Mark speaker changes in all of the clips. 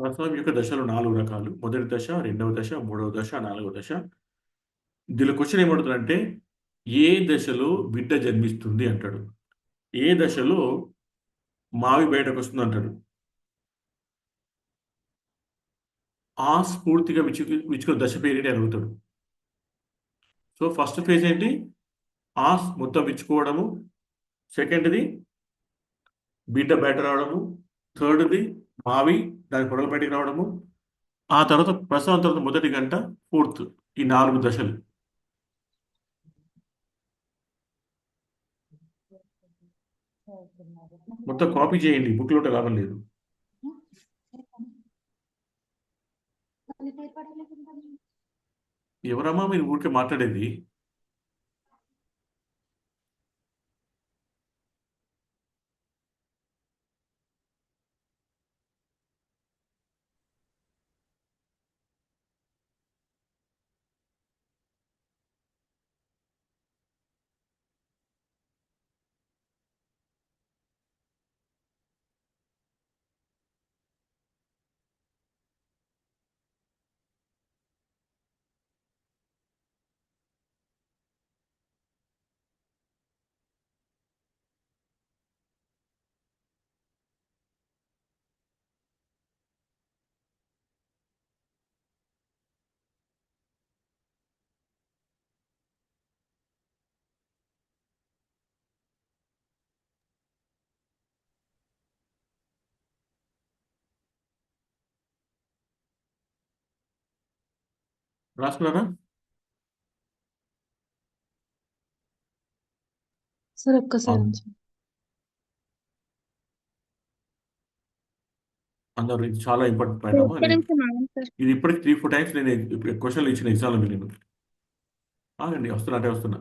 Speaker 1: ప్రసవం యొక్క దశలు 4 రకాలు. మొదటి దశ, రెండవ దశ, మూడవ దశ, నాలుగవ దశ. దీనిలో క్వెషన్ ఏమడుగుతాడంటే, ఏ దశలో బిడ్డ జన్మిస్తుంది అంటాడు. ఏ దశలో మావి బయటకొస్తుందంటాడు. పూర్తిగా విచ్చుకున్న దశ పేరేంటి అడుగుతాడు. సో ఫస్ట్ ఫేజ్ ఏంటి? మొత్తం విచ్చుకోవడము. సెకండ్‌ది బిడ్డ బయట రావడము. థర్డ్‌ది మావి దాని పొడలు బయటికి రావడము. ఆ తర్వాత ప్రసవం తర్వాత మొదటి గంట, ఫోర్త్. ఈ 4 దశలు. మొత్తం కాపీ చేయండి. బుక్‌లో ఉంటే లాభం లేదు. ఎవరమ్మా మీరు ఊరికే మాట్లాడేది? రాసుకున్నారా?
Speaker 2: సార్ ఒక్కసారి
Speaker 1: అవును. అందరూ ఇది చాలా ఇంపార్టెంట్ పాయింట్ అమ్మా.
Speaker 2: ఒక్క నిమిషం ఆగండి సార్.
Speaker 1: ఇది ఇప్పటికి 3, 4 టైమ్స్ నేను క్వెషన్‌లు ఇచ్చిన ఎగ్జామ్‌లో నేను. ఆగండి వస్తున్నా. అటే వస్తున్నా.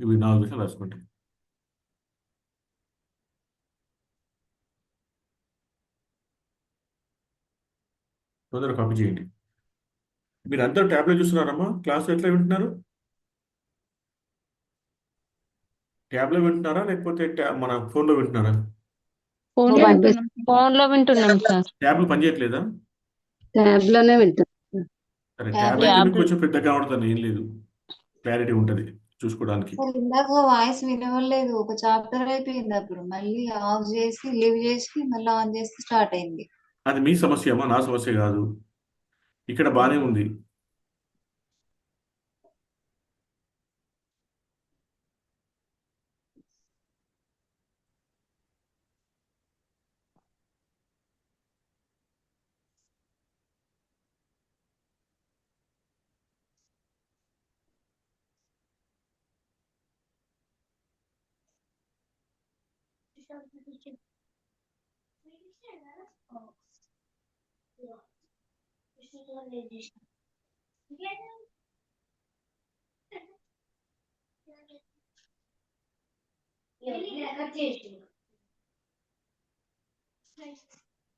Speaker 1: ఇవి 4 విషయాలు రాసుకోండి. తొందరగా కాపీ చేయండి. మీరందరూ ట్యాబ్‌లో చూస్తున్నారమ్మా? క్లాస్ ఎట్లా వింటున్నారు? ట్యాబ్‌లో వింటున్నారా? లేకపోతే మన ఫోన్‌లో వింటున్నారా?
Speaker 2: ఫోన్లో వింటున్నాం.
Speaker 3: ఫోన్ లో వింటున్నాం సార్.
Speaker 1: ట్యాబ్‌లు పనిచేయట్లేదా?
Speaker 4: ట్యాబ్ లోనే వింటాం.
Speaker 1: సరే
Speaker 4: ట్యాబ్
Speaker 1: ట్యాబ్
Speaker 4: లో
Speaker 1: అయితే మీకు
Speaker 3: ట్యాబ్
Speaker 1: కొంచెం పెద్దగా కనబడుతుంది. ఏం లేదు. క్లారిటీ ఉంటది చూసుకోవడానికి.
Speaker 5: సార్ ఇందాక వాయిస్ వినవలేదు. ఒక చాప్టర్ అయిపోయింది. అప్పుడు మళ్ళీ ఆఫ్ చేసి లీవ్ చేసి మళ్ళీ ఆన్ చేసి స్టార్ట్ అయింది.
Speaker 1: అది మీ సమస్య అమ్మా, నా సమస్య కాదు. ఇక్కడ బానే ఉంది.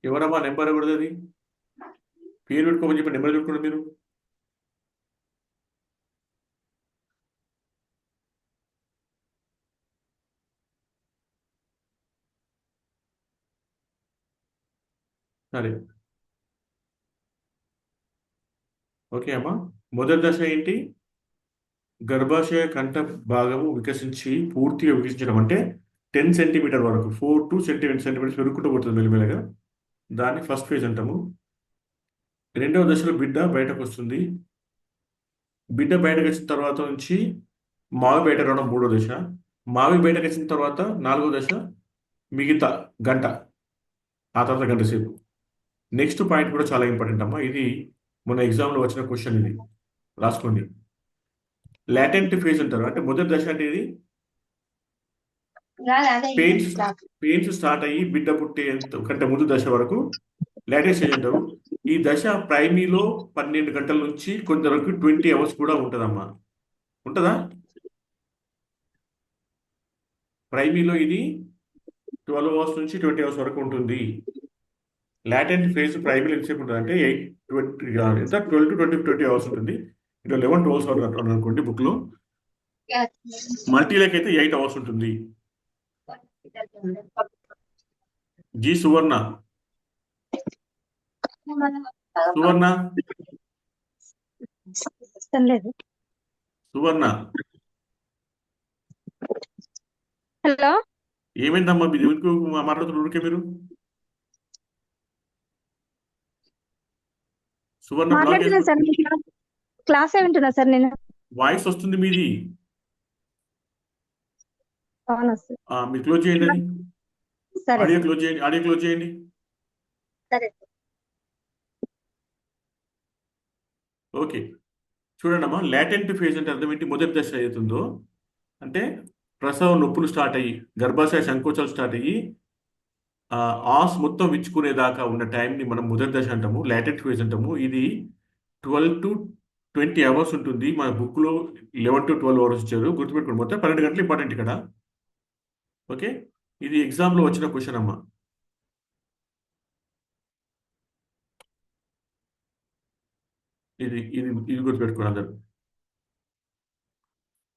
Speaker 1: ఎవరమ్మా నెంబర్ ఎవరిది? పేరు పెట్టుకోమని చెప్పి నెంబర్ పెట్టుకోండి మీరు. సరే ఓకే అమ్మా. మొదటి దశ ఏంటి? గర్భాశయ కంఠ భాగము పూర్తిగా వికసించడం అంటే 10 సెంటీమీటర్ వరకు 4 to 7 సెంటీమీటర్స్ పెరుగుకుంటూ పోతుంది మెల్లిమెల్లగా. దాన్ని ఫస్ట్ ఫేజ్ అంటాము. రెండవ దశలో బిడ్డ బయటకు వస్తుంది. బిడ్డ బయటకు వచ్చిన తర్వాత నుంచి మావి బయట రావడం మూడో దశ. మావి బయటకు వచ్చిన తర్వాత నాలుగో దశ, మిగతా గంట, ఆ తర్వాత గంట సేపు. నెక్స్ట్ పాయింట్ కూడా చాలా ఇంపార్టెంట్ అమ్మా. ఇది మన ఎగ్జామ్లో వచ్చిన క్వశ్చన్. ఇది రాసుకోండి. లాటెంట్ ఫేజ్ అంటారు. అంటే మొదటి దశ అంటే ఇది పెయిన్స్ స్టార్ట్ అయ్యి బిడ్డ పుట్టే కంటే ముందు దశ వరకు లాటెంట్ స్టేజ్ అంటారు. ఈ దశ ప్రైమరీలో 12 గంటల నుంచి కొంతవరకు 20 అవర్స్ కూడా ఉంటుందమ్మా. ఉంటుందా? ప్రైమరీలో ఇది 12 అవర్స్ నుంచి 20 అవర్స్ వరకు ఉంటుంది. లాటెంట్ ఫేజ్ ప్రైమరీ ఎంతసేపు ఉంటుంది అంటే 12 to 20 అవర్స్ ఉంటుంది. ఇటు 11 12 అవర్స్ అనుకోండి బుక్లో. మల్టీలోకి అయితే 8 అవర్స్ ఉంటుంది. జి సువర్ణ. సువర్ణ.
Speaker 2: లేదు.
Speaker 1: సువర్ణ.
Speaker 2: హలో,
Speaker 1: ఏమైందమ్మా మీరు ఎందుకు మాట్లాడుతున్నారు ఊరికే మీరు? సువర్ణ బ్లాక్
Speaker 2: మాట్లాడుతున్నాను సార్. క్లాస్ వింటున్నా సార్ నేను.
Speaker 1: వాయిస్ వస్తుంది మీది.
Speaker 2: అవునా సార్?
Speaker 1: మీరు క్లోజ్ చేయండి అది.
Speaker 2: సరే
Speaker 1: ఆడియో
Speaker 2: సార్.
Speaker 1: క్లోజ్ చేయండి, ఆడియో క్లోజ్ చేయండి.
Speaker 2: సరే సార్.
Speaker 1: ఓకే, చూడండి అమ్మా, లాటెంట్ ఫేజ్ అంటే అర్థం ఏంటి? మొదటి దశ అవుతుందో అంటే ప్రసవం నొప్పులు స్టార్ట్ అయ్యి గర్భాశయ సంకోచాలు స్టార్ట్ అయ్యి ఆస్ మొత్తం విచ్చుకునేదాకా ఉన్న టైంని మనం మొదటి దశ అంటాము, లాటెంట్ ఫేజ్ అంటాము. ఇది 12 to 20 అవర్స్ ఉంటుంది. మన బుక్లో 11 to 12 అవర్స్ ఇచ్చారు, గుర్తుపెట్టుకోండి. మొత్తం 12 గంటలు ఇంపార్టెంట్ ఇక్కడ. ఓకే, ఇది ఎగ్జామ్లో వచ్చిన క్వశ్చన్ అమ్మా. ఇది ఇది ఇది గుర్తుపెట్టుకోండి అందరు.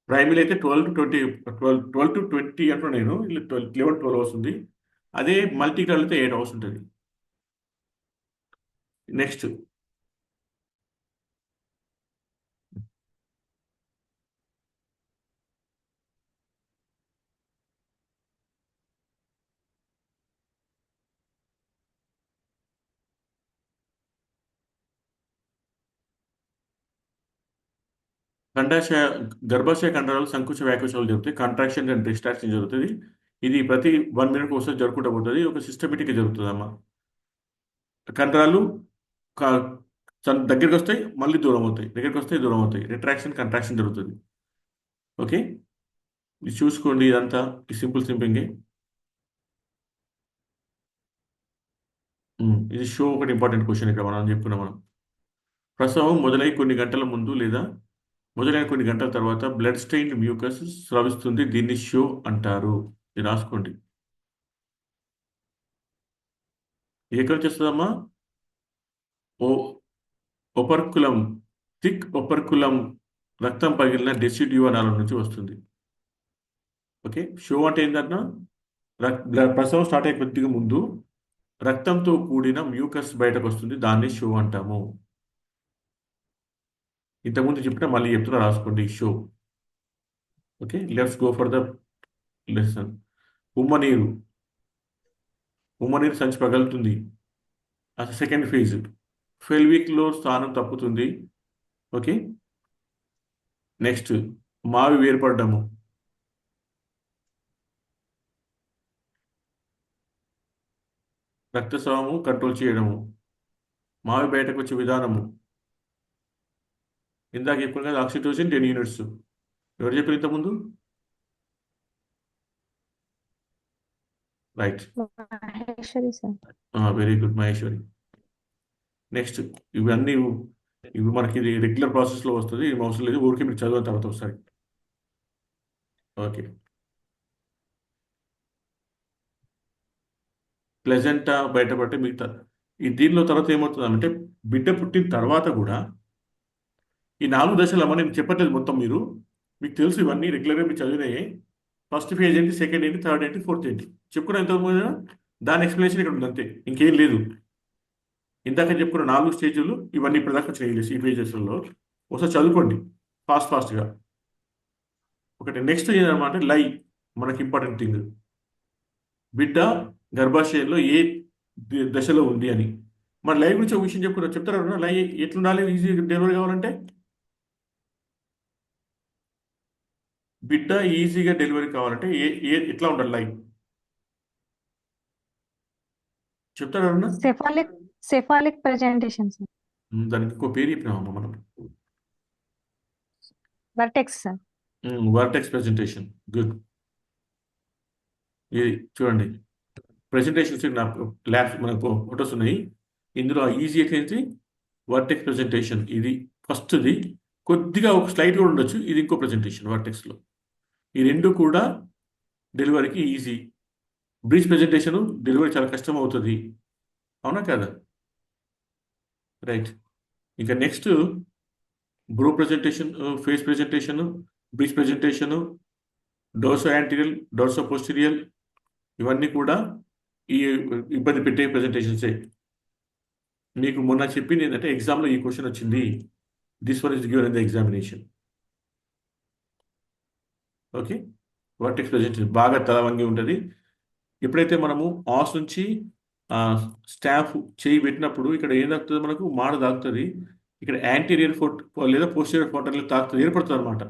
Speaker 1: ప్రైమరీ అయితే 12 to 20 అంటున్నా నేను, 11-12 అవర్స్ ఉంది. అదే మల్టీగ్రాల్ అయితే 8 అవర్స్ ఉంటుంది. నెక్స్ట్ గర్భాశయ గర్భాశయ కండరాలు సంకుచ వ్యాకోచాలు జరుగుతాయి. కాంట్రాక్షన్ అండ్ డిస్ట్రాక్షన్ జరుగుతుంది. ఇది ప్రతి 1 minute ఒకసారి జరుపుకుంటూ పోతుంది. ఒక సిస్టమేటిక్గా జరుగుతుంది అమ్మా. కండరాలు దగ్గరికి వస్తాయి, మళ్ళీ దూరం అవుతాయి, దగ్గరికి వస్తాయి, దూరం అవుతాయి. రిట్రాక్షన్ కంట్రాక్షన్ జరుగుతుంది. ఓకే, ఇది చూసుకోండి. ఇదంతా ఈ సింపుల్గా. ఇది షో ఒకటి ఇంపార్టెంట్ క్వశ్చన్ ఇక్కడ మనం చెప్పుకున్నాం. మనం ప్రసవం మొదలై కొన్ని గంటల ముందు లేదా మొదలైన కొన్ని గంటల తర్వాత బ్లడ్ స్టెయిన్ మ్యూకస్ స్రవిస్తుంది. దీన్ని షో అంటారు. ఇది రాసుకోండి. ఎక్కడ చేస్తుందమ్మా? ఓ ఒపర్కులం, థిక్ ఒపర్కులం, రక్తం పగిలిన డెసిడ్యూ నాళం నుంచి వస్తుంది. ఓకే, షో అంటే ఏంటన్నా ప్రసవం స్టార్ట్ అయ్యే కొద్దిగా ముందు రక్తంతో కూడిన మ్యూకస్ బయటకు వస్తుంది. దాన్ని షో అంటాము. ఇంతకుముందు చెప్పిన మళ్ళీ చెప్తున్నా, రాసుకోండి షో. Okay, let's go for the lesson. ఉమ్మనీరు సంచి పగలుతుంది. అది సెకండ్ ఫేజ్. ఫెల్విక్లో స్థానం తప్పుతుంది. ఓకే, నెక్స్ట్ మావి వేర్పడ్డము. రక్తస్రావము కంట్రోల్ చేయడము. మావి బయటకు వచ్చే విధానము ఇందాక చెప్పాను కదా, ఆక్సిటోసిన్ 10 units. ఎవరు చెప్పారు ఇంతకుముందు? Right,
Speaker 2: Maheshwari sir.
Speaker 1: Very good Maheshwari. Next ఇవన్నీ ఇవి మనకి రెగ్యులర్ ప్రాసెస్లో వస్తుంది. ఇవి అవసరం లేదు, ఊరికే మీరు చదివిన తర్వాత ఒకసారి. ఓకే, ప్లెజెంటా బయటపడితే మిగతా దీనిలో తర్వాత ఏమవుతుందంటే బిడ్డ పుట్టిన తర్వాత కూడా ఈ 4 దశలు అమ్మ నేను చెప్పట్లేదు మొత్తం, మీకు తెలుసు ఇవన్నీ రెగ్యులర్గా మీరు చదివినాయి. ఫస్ట్ ఫేజ్ ఏంటి, సెకండ్ ఏంటి, థర్డ్ ఏంటి, ఫోర్త్ ఏంటి చెప్పుకున్న ఇంతకుముందు. దాని ఎక్స్ప్లెనేషన్ ఇక్కడ ఉంది అంతే, ఇంకేం లేదు. ఇందాక చెప్పుకున్న 4 స్టేజ్లు ఇవన్నీ ఇప్పటిదాకా వచ్చినాయి ఈ పేజెస్లో. ఒకసారి చదువుకోండి ఫాస్ట్గా. ఒకటి నెక్స్ట్ ఏంటన్నమాట, లై మనకి ఇంపార్టెంట్ థింగ్. బిడ్డ గర్భాశయంలో ఏ దశలో ఉంది అని. మన లై గురించి ఒక విషయం చెప్తారా? లై ఎట్లుండాలి ఈజీ డెలివరీ కావాలంటే? బిడ్డ ఈజీగా డెలివరీ కావాలంటే ఎట్లా ఉండాలి లై చెప్తారా?
Speaker 2: Cephalic presentation sir.
Speaker 1: దానికి ఇంకో పేరు చెప్పినామమ్మా మనం,
Speaker 2: vertex sir.
Speaker 1: Vertex presentation. Good. ఇది చూడండి, ప్రెజెంటేషన్స్ ల్యాబ్స్ మనకు ఫొటోస్ ఉన్నాయి. ఇందులో ఈజీ ఎక్కించి వర్టెక్స్ ప్రెజెంటేషన్. ఇది ఫస్ట్ది, కొద్దిగా ఒక స్లైడ్ కూడా ఉండొచ్చు. ఇది ఇంకో ప్రెజెంటేషన్ వర్టెక్స్లో. ఈ రెండు కూడా డెలివరీకి ఈజీ. బ్రీచ్ ప్రెజెంటేషన్ డెలివరీ చాలా కష్టం అవుతుంది, అవునా కదా? రైట్, ఇంకా next brow presentation, face presentation, breech presentation, dorso anterior, dorso posterior, ఇవన్నీ కూడా ఈ ఇబ్బంది పెట్టే ప్రెజెంటేషన్సే. మీకు మొన్న చెప్పింది ఏంటంటే ఎగ్జామ్లో ఈ క్వశ్చన్ వచ్చింది, this one is given in the examination. Okay, vertex presentation బాగా తల వంగి ఉంటుంది. ఎప్పుడైతే మనము ఆస్ నుంచి స్టాఫ్ చేయి పెట్టినప్పుడు ఇక్కడ ఏం తాకుతుంది, మనకు మాడ తాకుతుంది. ఇక్కడ యాంటీరియర్ ఫోట్ లేదా పోస్టీరియర్ ఫోటోలో తాకుతుంది, ఏర్పడుతుంది అనమాట.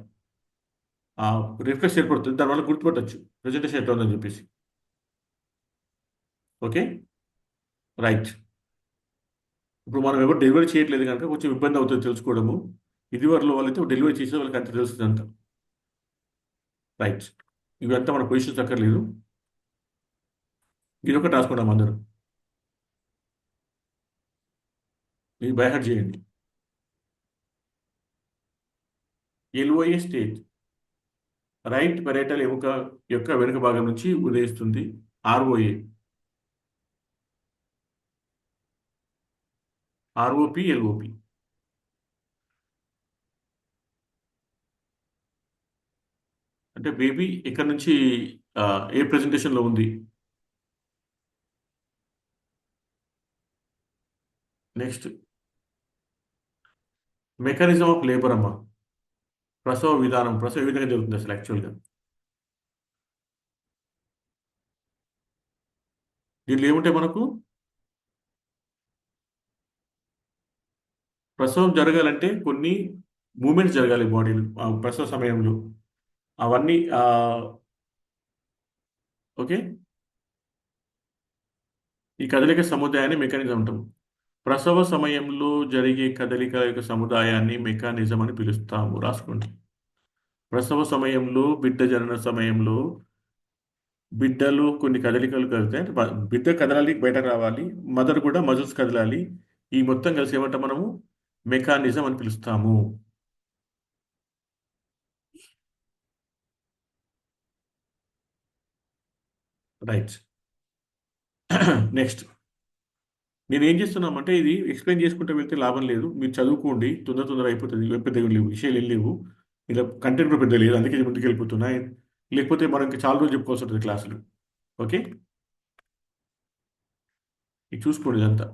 Speaker 1: రిఫ్లెక్స్ ఏర్పడుతుంది, దానివల్ల గుర్తుపట్టచ్చు ప్రెజెంటేషన్ ఎట్లా ఉందని చెప్పేసి. Okay, right. ఇప్పుడు మనం ఎవరు డెలివరీ చేయట్లేదు కనుక కొంచెం ఇబ్బంది అవుతుంది తెలుసుకోవడము. ఇదివరలో వాళ్ళైతే డెలివరీ చేసే వాళ్ళకి అంత తెలుస్తుంది అంత. రైట్, ఇవంతా మన పొజిషన్స్ అక్కర్లేదు. ఇది ఒకటి రాసుకుంటాం అందరూ, ఇది బైహార్ట్ చేయండి. ఎల్ఓఏ స్టేజ్ రైట్ పెరైటల్ ఎముక యొక్క వెనుక భాగం నుంచి ఉదయిస్తుంది. ROA, ROP, LOP. అంటే బేబీ ఇక్కడ నుంచి ఏ ప్రెజెంటేషన్లో ఉంది. నెక్స్ట్ మెకానిజం ఆఫ్ లేబర్ అమ్మా. ప్రసవ విధానం, ప్రసవ ఏ విధంగా జరుగుతుంది అసలు యాక్చువల్గా. దీనిలో ఏముంటాయి మనకు, ప్రసవం జరగాలంటే కొన్ని మూమెంట్స్ జరగాలి బాడీలో ప్రసవ సమయంలో. అవన్నీ ఓకే, ఈ కదలిక సముదాయాన్ని మెకానిజం అంటాం. ప్రసవ సమయంలో జరిగే కదలికల యొక్క సముదాయాన్ని మెకానిజం అని పిలుస్తాము. రాసుకోండి. ప్రసవ సమయంలో, బిడ్డ జనన సమయంలో బిడ్డలు కొన్ని కదలికలు కలుగుతాయి. అంటే బిడ్డ కదలాలి, బయట రావాలి, మదర్ కూడా మజిల్స్ కదలాలి. ఈ మొత్తం కలిసి ఏమంటాం మనము, మెకానిజం అని పిలుస్తాము. రైట్. నెక్స్ట్ నేను ఏం చేస్తున్నామంటే ఇది ఎక్స్ప్లెయిన్ చేసుకుంటూ వెళ్తే లాభం లేదు. మీరు చదువుకోండి, తొందర అయిపోతుంది. పెద్ద లేవు విషయాలు ఏం లేవు, ఇలా కంటెంట్ కూడా పెద్ద లేదు, అందుకే ఇది ముందుకు వెళ్ళిపోతున్నాయి. లేకపోతే మనం ఇంకా చాలా రోజులు చెప్పుకోవాల్సి ఉంటుంది క్లాసులు. ఓకే, ఇది చూసుకోండి ఇదంతా.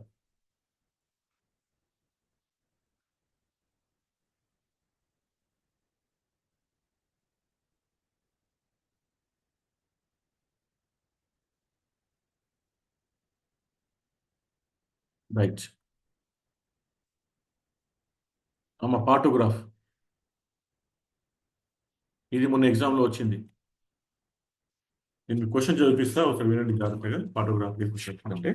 Speaker 1: రైట్ అమ్మ, పాటోగ్రాఫ్ ఇది మొన్న ఎగ్జామ్లో వచ్చింది. నేను క్వశ్చన్ చదివిస్తా, ఒకసారి వినండి జాగ్రత్తగా. పాటోగ్రాఫ్ క్వశ్చన్ అంటే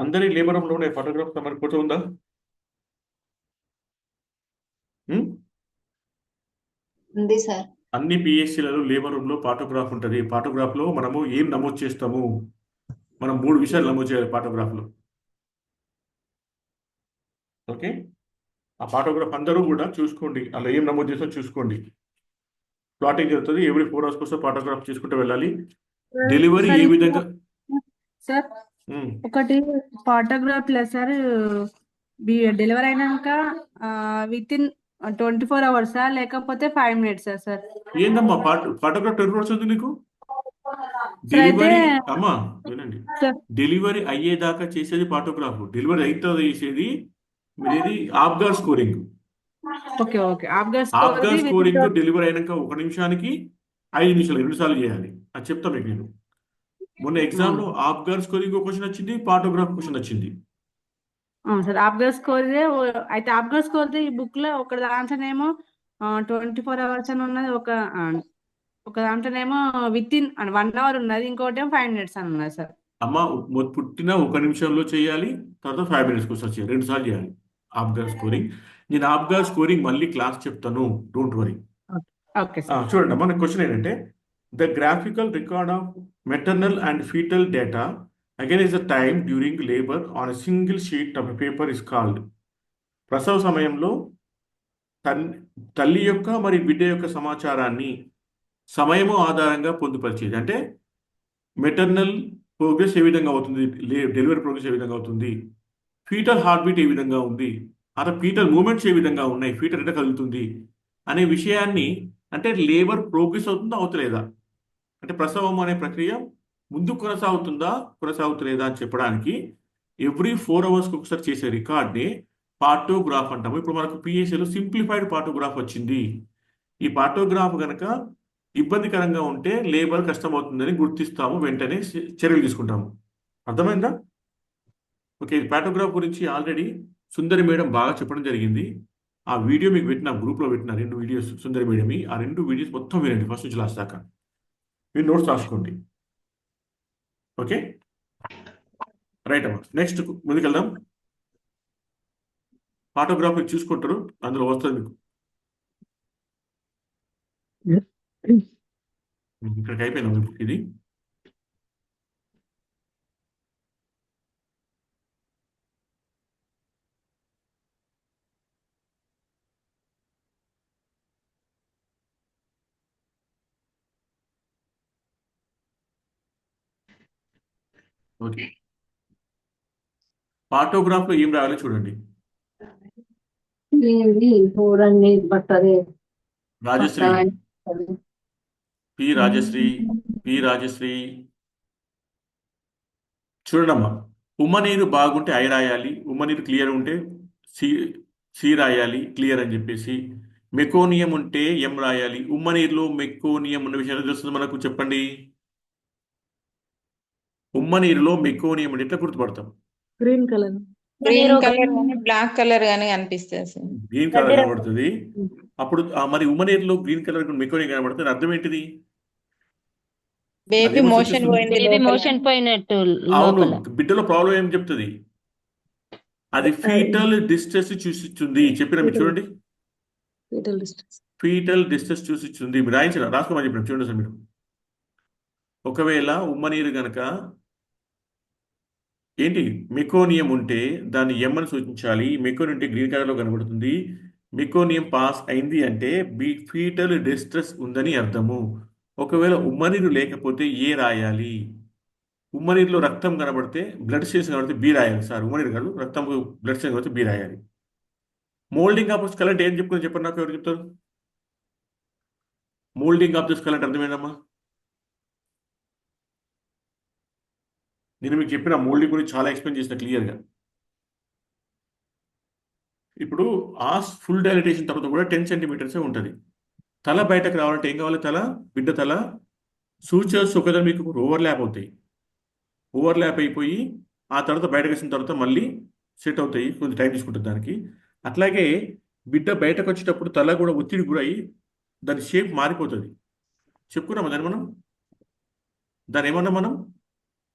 Speaker 1: అందరి లేబర్ రూమ్లో ఉండే ఫోటోగ్రాఫ్ మనకు ఫోటో ఉందా?
Speaker 5: ఉంది సార్.
Speaker 1: అన్ని పిఎస్సీలలో లేబర్ రూమ్లో పాటోగ్రాఫ్ ఉంటుంది. పాటోగ్రాఫ్లో మనము ఏం నమోదు చేస్తాము, మనం 3 విషయాలు నమోదు చేయాలి పాటోగ్రాఫ్లో. ఓకే, ఆ పాటోగ్రాఫ్ అందరూ కూడా చూసుకోండి, అలా ఏం నమోదు చేస్తామో చూసుకోండి. ప్లాటింగ్ జరుగుతుంది, ఎవ్రీ 4 hours కోసం పాటోగ్రాఫ్ చేసుకుంటూ వెళ్ళాలి. డెలివరీ ఏ విధంగా
Speaker 2: సార్ ఒకటి ఫోటోగ్రాఫ్ లేదు సార్, డెలివరీ అయినాక విత్ ఇన్ 24 hours లేకపోతే 5 minutes సార్?
Speaker 1: ఏందమ్మా పాటోగ్రాఫ్ 24 hours ఉంది నీకు?
Speaker 2: సార్ అయితే
Speaker 1: డెలివరీ అమ్మా వినండి,
Speaker 2: సార్
Speaker 1: డెలివరీ అయ్యేదాకా చేసేది పాటోగ్రాఫ్, డెలివరీ అయితే చేసేది మీది Apgar scoring.
Speaker 2: Okay okay, Apgar
Speaker 1: Apgar
Speaker 2: score
Speaker 1: scoring delivery అయినాక 1 నిమిషానికి 5 నిమిషాలు 2 సార్లు చేయాలి. అది చెప్తా మీకు నేను. మొన్న ఎగ్జామ్లో ఆబ్గార్ స్కోరింగ్ క్వశ్చన్ వచ్చింది, పాటోగ్రాఫ్ క్వశ్చన్ వచ్చింది.
Speaker 2: సార్ ఆబ్గార్ స్కోర్ అయితే ఆబ్గార్ స్కోర్ ఈ బుక్ లో ఒక దాంట్లోనేమో 24 hours అని ఉన్నది, ఒక దాంట్లోనేమో విత్ ఇన్ 1 hour ఉన్నది, ఇంకోటి 5 minutes అని ఉన్నది సార్.
Speaker 1: అమ్మ పుట్టిన 1 నిమిషంలో చేయాలి, తర్వాత 5 minutes కోసం చేయాలి, 2 సార్లు చేయాలి ఆబ్గార్ స్కోరింగ్. నేను ఆబ్గార్ స్కోరింగ్ మళ్ళీ క్లాస్ చెప్తాను, డోంట్ వరీ.
Speaker 2: Okay sir.
Speaker 1: చూడండి, మన క్వశ్చన్ ఏంటంటే the graphical record of maternal and foetal data against the time during labour on a single sheet of paper is called. ప్రసవ సమయంలో తల్లి యొక్క మరియు బిడ్డ యొక్క సమాచారాన్ని సమయము ఆధారంగా పొందుపరిచేది. అంటే మెటర్నల్ ప్రోగ్రెస్ ఏ విధంగా అవుతుంది, డెలివరీ ప్రోగ్రెస్ ఏ విధంగా అవుతుంది, ఫీటల్ హార్ట్ బీట్ ఏ విధంగా ఉంది, అలా ఫీటల్ మూమెంట్స్ ఏ విధంగా ఉన్నాయి, ఫీటల్ ఎట్లా కదులుతుంది, అనే విషయాన్ని, అంటే లేబర్ ప్రోగ్రెస్ అవుతుందా అవుతలేదా, అంటే ప్రసవం అనే ప్రక్రియ ముందు కొనసాగుతుందా కొనసాగుతలేదా అని చెప్పడానికి ఎవ్రీ 4 అవర్స్కి ఒకసారి చేసే రికార్డ్ని పార్టోగ్రాఫ్ అంటాము. ఇప్పుడు మనకు పిఎస్సిలో సింప్లిఫైడ్ పార్టోగ్రాఫ్ వచ్చింది. ఈ పార్టోగ్రాఫ్ కనుక ఇబ్బందికరంగా ఉంటే లేబర్ కష్టమవుతుందని గుర్తిస్తాము, వెంటనే చర్యలు తీసుకుంటాము. అర్థమైందా? ఓకే, పార్టోగ్రాఫ్ గురించి ఆల్రెడీ సుందరి మేడం బాగా చెప్పడం జరిగింది. ఆ వీడియో మీకు పెట్టిన గ్రూప్లో పెట్టిన 2 వీడియోస్ సుందరి మేడంవి, ఆ 2 వీడియోస్ మొత్తం వినండి ఫస్ట్ నుంచి లాస్ట్ దాకా. మీరు నోట్స్ రాసుకోండి. ఓకే, రైట్ అమ్మా. నెక్స్ట్ ముందుకెళ్దాం. పాటోగ్రాఫ్ మీరు చూసుకుంటారు, అందులో వస్తుంది మీకు. ఇక్కడికి అయిపోయిందా మీకు ఇది? ఓకే, పాటోగ్రాఫ్ లో ఏం రాయాలో చూడండి.
Speaker 4: ఏంది చూడండి బట్టది
Speaker 1: రాజశ్రీ,
Speaker 4: బట్ట
Speaker 1: పి రాజశ్రీ, పి రాజశ్రీ, చూడమ్మా. ఉమ్మనీరు బాగుంటే ఐ రాయాలి, ఉమ్మనీరు క్లియర్ ఉంటే సి సి రాయాలి, క్లియర్ అని చెప్పేసి. మెకోనియం ఉంటే ఎం రాయాలి. ఉమ్మనీరులో మెకోనియం ఉన్న విషయం ఎలా తెలుస్తుంది మనకు, చెప్పండి. ఉమ్మనీరులో మెకోనియం అంటే ఎట్లా గుర్తుపడతాం?
Speaker 2: Green colour.
Speaker 3: గ్రీన్ కలర్ గానీ బ్లాక్ కలర్ గానీ కనిపిస్తుంది సార్.
Speaker 1: గ్రీన్ కలర్ కనబడుతుంది. అప్పుడు మరి ఉమ్మనీరులో గ్రీన్ కలర్ మెకోనియం కనబడుతుంది, అర్థం ఏంటిది?
Speaker 3: బేబీ
Speaker 1: అదేమో
Speaker 3: మోషన్
Speaker 1: సూచిస్తుంది.
Speaker 3: పోయింది
Speaker 6: బేబీ
Speaker 3: లోపల.
Speaker 6: మోషన్ పోయినట్టు
Speaker 1: అవును,
Speaker 6: లోపల.
Speaker 1: బిడ్డలో ప్రాబ్లం ఏం చెప్తుంది? అది ఫీటల్ డిస్ట్రెస్ చూసిస్తుంది. చెప్పిన మీరు చూడండి, ఫీటల్ డిస్ట్రెస్ చూసిస్తుంది. మీరు రాయించిన రాసుకోమని చెప్పిన చూడండి సార్ మీరు. ఒకవేళ ఉమ్మనీరు గనక ఏంటి మెకోనియం ఉంటే దాన్ని ఎం అని సూచించాలి. మెకోనియం ఉంటే గ్రీన్ కలర్లో కనబడుతుంది. మెకోనియం పాస్ అయింది అంటే ఫీటల్ డిస్ట్రెస్ ఉందని అర్థము. ఒకవేళ ఉమ్మనీరు లేకపోతే ఏ రాయాలి? ఉమ్మనీరులో రక్తం కనబడితే, బ్లడ్ స్టేన్స్ కనబడితే బి రాయాలి సార్. ఉమ్మనీరు కాదు, రక్తం బ్లడ్ స్టేన్స్ కనబడితే బి రాయాలి. మోల్డింగ్ ఆఫ్ ద స్కల్ అంటే ఏం చెప్పుకుని చెప్పండి నాకు, ఎవరు చెప్తారు? మోల్డింగ్ ఆఫ్ ద స్కల్ అంటే అర్థమేనమ్మా? నేను మీకు చెప్పిన మోల్డింగ్ గురించి చాలా ఎక్స్ప్లెయిన్ చేసిన క్లియర్గా. ఇప్పుడు ఆ ఫుల్ డైలటేషన్ తర్వాత కూడా 10 సెంటీమీటర్సే ఉంటుంది. తల బయటకు రావాలంటే ఏం కావాలి? బిడ్డ తల సూచర్స్ ఒకవేళ మీకు ఓవర్లాప్ అవుతాయి. ఓవర్లాప్ అయిపోయి ఆ తర్వాత బయటకు వచ్చిన తర్వాత మళ్ళీ సెట్ అవుతాయి, కొంచెం టైం తీసుకుంటుంది దానికి. అట్లాగే బిడ్డ బయటకు వచ్చేటప్పుడు తల కూడా ఒత్తిడి గురయ్యి దాని షేప్ మారిపోతుంది. చెప్పుకున్నామా దాన్ని ఏమన్నా మనం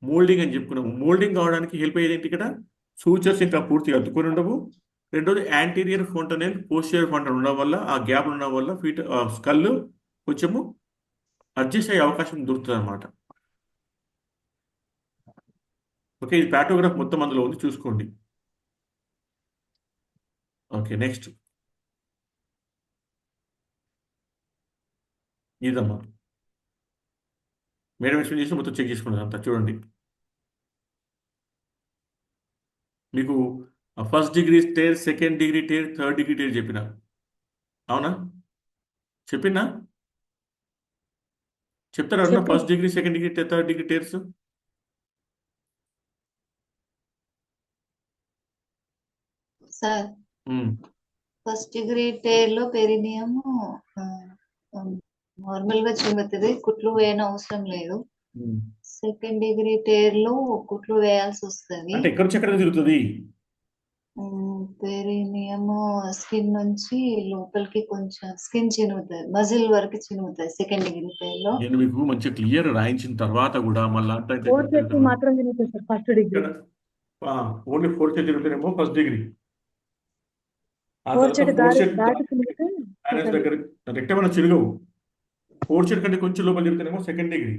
Speaker 1: మోల్డింగ్ అని చెప్పుకున్నాము. మోల్డింగ్ కావడానికి హెల్ప్ అయ్యేది ఏంటి? ఇక్కడ సూచర్స్ ఇంకా పూర్తిగా అద్దుకొని ఉండవు. రెండోది యాంటీరియర్ ఫోంటనెల్, పోస్టీరియర్ ఫోంటనెల్ ఉండడం వల్ల, ఆ గ్యాప్ ఉండడం వల్ల స్కల్ కొంచెము అడ్జస్ట్ అయ్యే అవకాశం దొరుకుతుంది అనమాట. ఓకే, ఇది పాటోగ్రాఫ్ మొత్తం అందులో ఉంది, చూసుకోండి. ఓకే, నెక్స్ట్ ఇదమ్మా. మేడం ఎక్స్ప్లెయిన్ చేసి మొత్తం చెక్ చేసుకున్నది అంతా చూడండి. మీకు first degree tear, second degree tear, third degree tear చెప్పిన, అవునా? చెప్పినా చెప్తారా? అన్న first degree, second degree, third degree tears.
Speaker 5: Sir first degree tear లో పెరినియం నార్మల్ గా చిమ్ముతుంది, కుట్లు వేయని అవసరం లేదు. సెకండ్ డిగ్రీ టేర్ లో కుట్లు వేయాల్సి వస్తుంది.
Speaker 1: అంటే ఎక్కడ చక్కెర తిరుగుతుంది?
Speaker 5: పెరినియం స్కిన్ నుంచి లోపలికి కొంచెం స్కిన్ చినుగుతుంది, మజిల్ వరకు చినుగుతుంది సెకండ్ డిగ్రీ టేర్ లో.
Speaker 1: నేను మీకు మంచిగా క్లియర్ రాయించిన తర్వాత కూడా మళ్ళీ
Speaker 2: మాత్రం తిరుగుతుంది sir first degree.
Speaker 1: Only fourth set తిరుగుతారేమో ఫస్ట్ డిగ్రీ. ఆ
Speaker 2: ఫోర్త్
Speaker 1: తర్వాత
Speaker 2: సెట్
Speaker 1: ఫోర్త్ సెట్
Speaker 2: దాటి తిరిగితే
Speaker 1: మైనస్ దగ్గర రెక్టమ్ చిరుగవు. ఫోర్త్ సెట్ కంటే కొంచెం లోపల తిరుగుతారేమో second degree.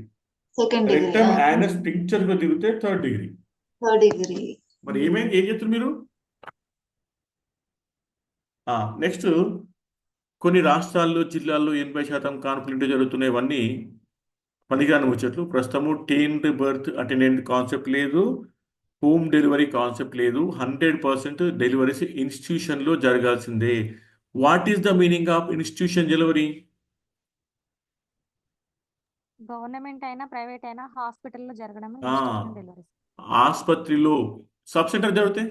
Speaker 5: Second degree
Speaker 1: rectum anus tincture గా తిరిగితే థర్డ్ డిగ్రీ.
Speaker 5: Third degree.
Speaker 1: మరి ఏమైంది, ఏం చేస్తారు మీరు? నెక్స్ట్, కొన్ని రాష్ట్రాల్లో, జిల్లాల్లో 80% కాన్ఫ్లిక్ట్ జరుగుతున్నాయి. ఇవన్నీ పనికిరాని ముచ్చట్లు. ప్రస్తుతము టెన్త్ బర్త్ అటెండెంట్ కాన్సెప్ట్ లేదు, హోమ్ డెలివరీ కాన్సెప్ట్ లేదు. 100% డెలివరీస్ ఇన్స్టిట్యూషన్లో జరగాల్సిందే. What is the meaning of institution delivery?
Speaker 6: Government అయినా ప్రైవేట్ అయినా హాస్పిటల్లో జరగడమే
Speaker 1: ఆ,
Speaker 6: ఇన్స్టిట్యూషన్ డెలివరీ.
Speaker 1: ఆసుపత్రిలో. సబ్ సెంటర్ జరిగితే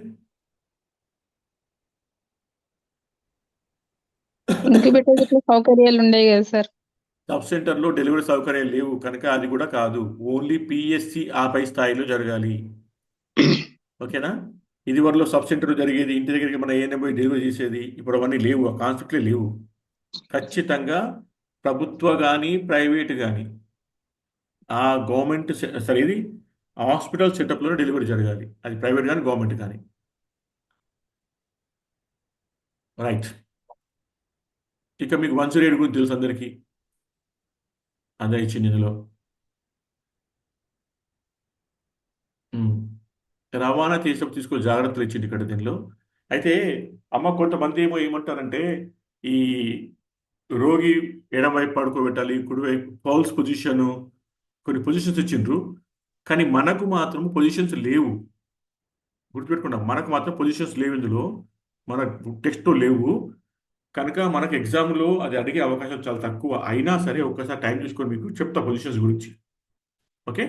Speaker 3: ఇంక్యుబేటర్ ఇట్లా సౌకర్యాలు ఉండేవి కదా సార్.
Speaker 1: సబ్ సెంటర్లో డెలివరీ సౌకర్యాలు లేవు కనుక అది కూడా కాదు. ఓన్లీ పిఎస్సి ఆ పై స్థాయిలో జరగాలి. ఓకేనా? ఇది వరలో సబ్ సెంటర్ జరిగేది, ఇంటి దగ్గరికి మన ఏఎన్ఎం పోయి డెలివరీ చేసేది, ఇప్పుడు అవన్నీ లేవు, ఆ కాన్సెప్ట్లే లేవు. ఖచ్చితంగా ప్రభుత్వ కానీ ప్రైవేట్ కానీ ఆ గవర్నమెంట్ సరే ఇది హాస్పిటల్ సెటప్లో డెలివరీ జరగాలి, అది ప్రైవేట్ కానీ గవర్నమెంట్ కానీ. రైట్. ఇక మీకు 108 గురించి తెలుసు అందరికీ, అదే ఇచ్చింది ఇందులో. ఉమ్. రవాణా చేసేటప్పుడు తీసుకో జాగ్రత్తలు ఇచ్చింది ఇక్కడ దీనిలో. అయితే అమ్మ కొంతమంది ఏమో ఏమంటారంటే ఈ రోగి ఎడమవైపు పడుకోబెట్టాలి, కుడివైపు పౌల్స్ పొజిషను, కొన్ని పొజిషన్స్ ఇచ్చిండ్రు. కానీ మనకు మాత్రం పొజిషన్స్ లేవు. గుర్తుపెట్టుకున్నాం, మనకు మాత్రం పొజిషన్స్ లేవు ఇందులో, మన టెక్స్ట్లో లేవు. కనుక మనకు ఎగ్జామ్లో అది అడిగే అవకాశం చాలా తక్కువ. అయినా సరే ఒక్కసారి టైం తీసుకొని మీకు చెప్తా పొజిషన్స్ గురించి. ఓకే,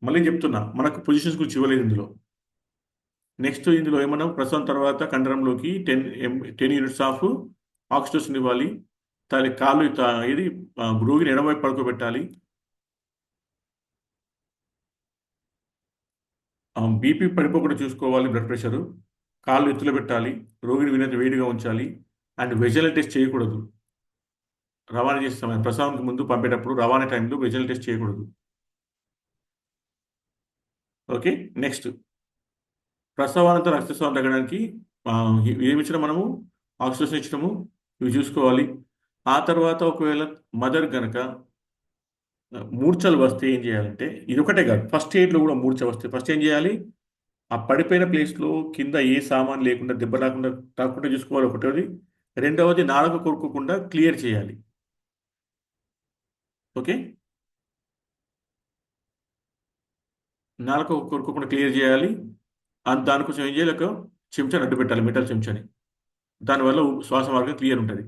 Speaker 1: మళ్ళీ చెప్తున్నా, మనకు పొజిషన్స్ గురించి ఇవ్వలేదు ఇందులో. నెక్స్ట్ ఇందులో ఏమన్నా ప్రసవం తర్వాత కండరంలోకి 10 యూనిట్స్ ఆఫ్ ఆక్సిటోసిన్ ఇవ్వాలి. కాళ్ళు ఇది రోగిని ఎడమవైపు పడుకోబెట్టాలి. బీపీ పడిపోకుండా చూసుకోవాలి, బ్లడ్ ప్రెషరు. కాళ్ళు ఎత్తులో పెట్టాలి, రోగిని వినంత వేడిగా ఉంచాలి. అండ్ వెజల్ టెస్ట్ చేయకూడదు. రవాణా చేసే సమయం ప్రసవానికి ముందు పంపేటప్పుడు రవాణా టైంలో వెజల్ టెస్ట్ చేయకూడదు. ఓకే, నెక్స్ట్ ప్రసవానంతరం రక్తస్రావం తగ్గడానికి ఏమి ఇచ్చినా మనము ఆక్సిజన్ ఇచ్చినాము, ఇవి చూసుకోవాలి. ఆ తర్వాత ఒకవేళ మదర్ గనక మూర్ఛలు వస్తే ఏం చేయాలంటే, ఇది ఒకటే కాదు, ఫస్ట్ ఎయిడ్లో కూడా మూర్ఛ వస్తే ఫస్ట్ ఏం చేయాలి, ఆ పడిపోయిన ప్లేస్లో కింద ఏ సామాన్ లేకుండా దెబ్బ తాకుండా చూసుకోవాలి ఒకటోది. రెండవది నాలుక కొరుకోకుండా క్లియర్ చేయాలి. ఓకే, నాలుక కొరుకోకుండా క్లియర్ చేయాలి. దానికోసం ఏం చేయాలి, ఒక చెంచాని అడ్డు పెట్టాలి, మెటల్ చెంచాని. దానివల్ల శ్వాస మార్గం క్లియర్ ఉంటుంది.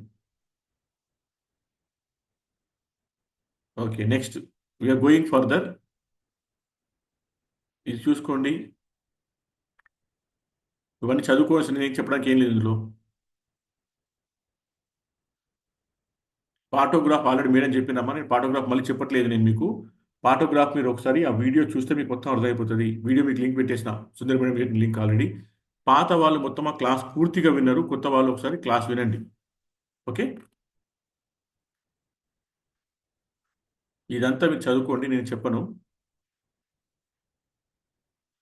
Speaker 1: Okay, next we're going further. ఇది చూసుకోండి, ఇవన్నీ చదువుకోవాల్సింది, నేను చెప్పడానికి ఏం లేదు ఇందులో. పాటోగ్రాఫ్ ఆల్రెడీ మేడం చెప్పిందమ్మా, నేను పాటోగ్రాఫ్ మళ్ళీ చెప్పట్లేదు నేను మీకు. పాటోగ్రాఫ్ మీరు ఒకసారి ఆ వీడియో చూస్తే మీకు మొత్తం అర్థమైపోతుంది. వీడియో మీకు లింక్ పెట్టేసిన, సుందర మేడం పెట్టిన లింక్ ఆల్రెడీ. పాత వాళ్ళు మొత్తం ఆ క్లాస్ పూర్తిగా విన్నారు, కొత్త వాళ్ళు ఒకసారి క్లాస్ వినండి. ఓకే, ఇదంతా మీరు చదువుకోండి, నేను చెప్పను.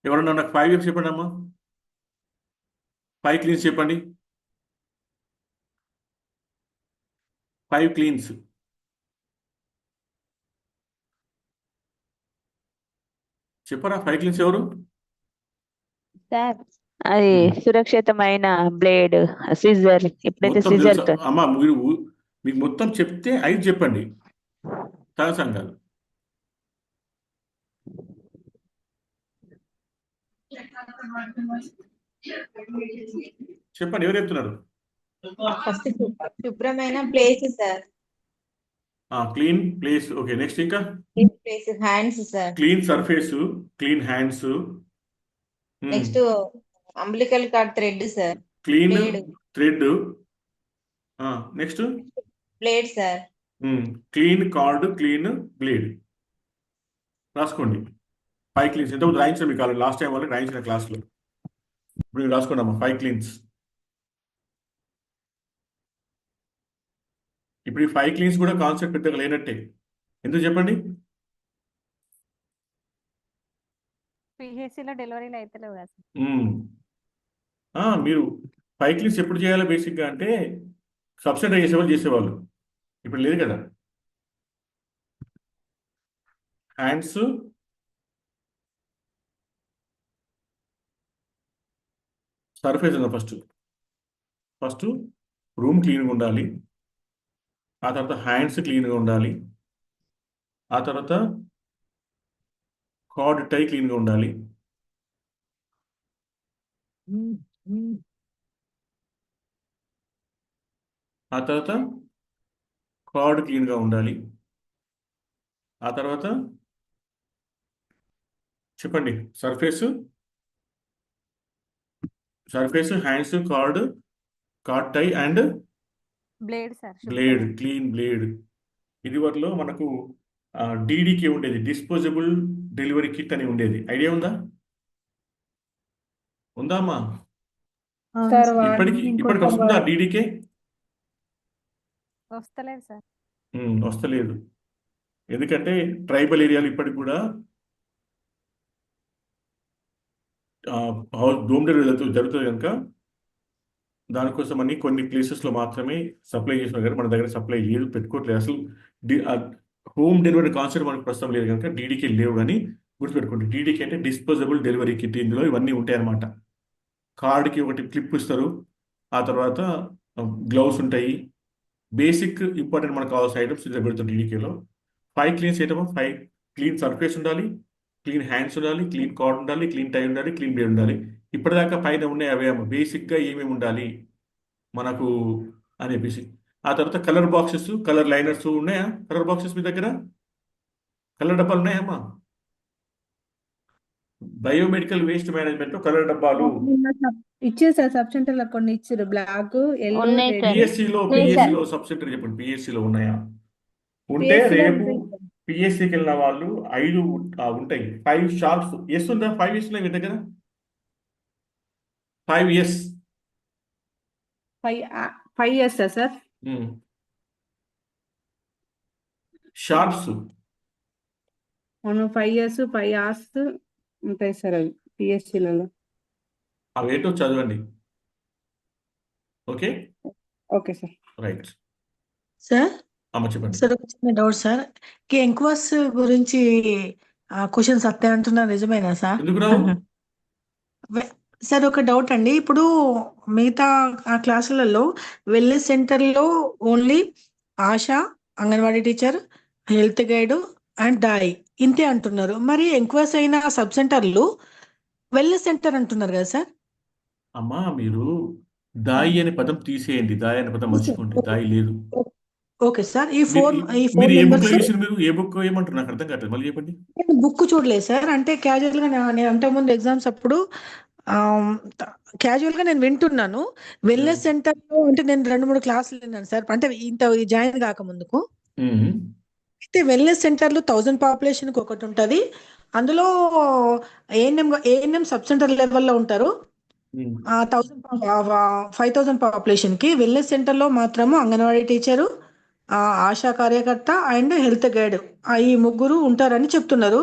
Speaker 1: ఎవరన్నా నాకు 5 ఇయర్స్ చెప్పండి అమ్మా, 5 క్లీన్స్ చెప్పండి, 5 క్లీన్స్ చెప్పరా? 5 క్లీన్స్ ఎవరు?
Speaker 7: సార్ అది సురక్షితమైన బ్లేడ్, సిజర్, ఎప్పుడైతే
Speaker 1: మొత్తం
Speaker 7: సిజర్
Speaker 1: తెలుసా అమ్మా? మీకు మొత్తం చెప్తే 5 చెప్పండి, చాలా సంఘాలు చెప్పండి, ఎవరు చెప్తున్నారు?
Speaker 3: ఫస్ట్ శుభ్రమైన place sir.
Speaker 1: Clean place. Okay, next ఇంకా
Speaker 3: place hands sir.
Speaker 1: Clean surface, clean hands.
Speaker 3: Next umbilical cord thread sir.
Speaker 1: Clean
Speaker 3: blade.
Speaker 1: Thread. Next
Speaker 3: blade sir.
Speaker 1: Clean cord, clean blade. రాసుకోండి 5 క్లీన్స్. ఎంతమంది రాయించిన మీకు లాస్ట్ టైం వాళ్ళకి రాయించిన క్లాస్లో. ఇప్పుడు మీరు రాసుకోండి అమ్మా 5 క్లీన్స్. ఇప్పుడు ఈ 5 క్లీన్స్ కూడా కాన్సెప్ట్ పెద్దగా లేనట్టే. ఎందుకు చెప్పండి?
Speaker 6: పిహెచ్సిలో డెలివరీలు అయితలేవు కదా సార్.
Speaker 1: మీరు 5 క్లీన్స్ ఎప్పుడు చేయాలి బేసిక్గా అంటే, సబ్సిడీ చేసేవాళ్ళు చేసేవాళ్ళు, ఇప్పుడు లేదు కదా. హ్యాండ్స్, సర్ఫేస్ అన్న ఫస్ట్ రూమ్ క్లీన్గా ఉండాలి, ఆ తర్వాత హ్యాండ్స్ క్లీన్గా ఉండాలి, ఆ తర్వాత కార్డ్ టై క్లీన్గా ఉండాలి, ఆ తర్వాత కార్డ్ క్లీన్గా ఉండాలి. ఆ తర్వాత చెప్పండి, surface hands, cord tie and
Speaker 6: blade sir should be
Speaker 1: blade, clean blade. ఇది వరలో మనకు డీడీకి ఉండేది, డిస్పోజబుల్ డెలివరీ కిట్ అని ఉండేది. ఐడియా ఉందా? ఉందా అమ్మా?
Speaker 2: సార్
Speaker 1: ఇప్పటికి వస్తుందా డీడీకే?
Speaker 6: వస్తలేదు సార్.
Speaker 1: వస్తలేదు. ఎందుకంటే ట్రైబల్ ఏరియాలు ఇప్పటికి కూడా హోమ్ డెలివరీ జరుగుతుంది కనుక దానికోసం అని కొన్ని ప్లేసెస్లో మాత్రమే సప్లై చేసిన కానీ మన దగ్గర సప్లై లేదు, పెట్టుకోవట్లేదు అసలు. హోమ్ డెలివరీ కాన్సెప్ట్ మనకు ప్రస్తుతం లేదు కనుక డీడీకి లేవు. కానీ గుర్తుపెట్టుకోండి, డీడీకి అంటే డిస్పోజబుల్ డెలివరీ కిట్. ఇందులో ఇవన్నీ ఉంటాయి అన్నమాట. కార్డ్కి ఒకటి క్లిప్ ఇస్తారు, ఆ తర్వాత గ్లౌస్ ఉంటాయి. బేసిక్ ఇంపార్టెంట్ మనకు కావాల్సిన ఐటమ్స్ ఇందులో పెడతారు డీడీకేలో. 5 క్లీన్స్ ఐటమ్, 5 క్లీన్ సర్ఫేస్ ఉండాలి, క్లీన్ హ్యాండ్స్ ఉండాలి, క్లీన్ కార్డ్ ఉండాలి, క్లీన్ టై ఉండాలి, క్లీన్ బ్లేడ్ ఉండాలి. ఇప్పటిదాకా పైన ఉన్నాయి అవే అమ్మ. బేసిక్గా ఏమేమి ఉండాలి మనకు అని చెప్పేసి. ఆ తర్వాత కలర్ బాక్సెస్, కలర్ లైనర్స్ ఉన్నాయా? కలర్ బాక్సెస్ మీ దగ్గర కలర్ డబ్బాలు ఉన్నాయమ్మా? బయోమెడికల్ వేస్ట్ మేనేజ్మెంట్ కలర్ డబ్బాలు
Speaker 2: ఇచ్చారు సార్, సబ్ సెంటర్ లో కొన్ని ఇచ్చారు, బ్లాక్, ఎల్లో,
Speaker 7: ఉన్నాయి
Speaker 2: రెడ్.
Speaker 7: సార్.
Speaker 1: పిఎస్సిలో సబ్ సెంటర్ చెప్పండి, పిఎస్సిలో ఉన్నాయా? ఉంటే రేపు పిఎస్సికి వెళ్ళిన వాళ్ళు 5 ఉంటాయి. 5 షార్ప్స్. ఎస్ ఉందా? 5 ఎస్ ఉన్నాయి మీ దగ్గర? 5 ఎస్
Speaker 2: 5 ఇయర్స్ సార్.
Speaker 1: షార్ప్స్
Speaker 2: అవును, 5 ఇయర్స్ 5 hours ఉంటాయి సార్ అవి పిఎస్సీలలో.
Speaker 1: అవేంటో చదవండి. Okay
Speaker 2: okay sir.
Speaker 1: Right
Speaker 8: sir
Speaker 1: అమ్మ చెప్పండి.
Speaker 8: సార్ ఒక చిన్న డౌట్ సార్. ఎంక్వైరీస్ గురించి క్వశ్చన్స్ వస్తాయి అంటున్నారు, నిజమేనా సార్?
Speaker 1: ఎందుకు రావు?
Speaker 8: సార్ ఒక డౌట్ అండి. ఇప్పుడు మిగతా క్లాసులలో వెల్నెస్ సెంటర్లో only Asha, Anganwadi teacher, health guide and దాయి ఇంతే అంటున్నారు. మరి ఎంక్వైరీస్ అయిన సబ్ సెంటర్లు వెల్నెస్ సెంటర్ అంటున్నారు కదా సార్?
Speaker 1: అమ్మా మీరు దాయి అనే పదం తీసేయండి, దాయి అనే పదం మర్చిపోండి. దాయి లేదు.
Speaker 8: Okay sir. ఈ
Speaker 1: మీరు
Speaker 8: ఫోర్
Speaker 1: ఏ బుక్ లో
Speaker 8: మెంబర్స్
Speaker 1: చూసారు? మీరు ఏ బుక్ ఏమంటారు నాకు అర్థం కావట్లేదు, మళ్ళీ చెప్పండి.
Speaker 8: నేను బుక్ చూడలేదు సార్. అంటే క్యాజువల్ గా నేను అంతకుముందు ఎగ్జామ్స్ అప్పుడు క్యాజువల్ గా నేను వింటున్నాను. వెల్నెస్ సెంటర్ లో అంటే నేను 2-3 క్లాసులు విన్నాను సార్, అంటే ఇంత జాయిన్ కాక ముందుకు.
Speaker 1: ఉమ్.
Speaker 8: అయితే వెల్నెస్ సెంటర్లు 1000 పాపులేషన్ కి ఒకటి ఉంటది. అందులో ఏఎన్ఎం సబ్ సెంటర్ లెవెల్లో ఉంటారు. 5000 పాపులేషన్ కి. వెల్నెస్ సెంటర్ లో మాత్రము అంగన్వాడీ టీచరు, ఆశా కార్యకర్త అండ్ హెల్త్ గైడ్, ఈ ముగ్గురు ఉంటారని చెప్తున్నారు.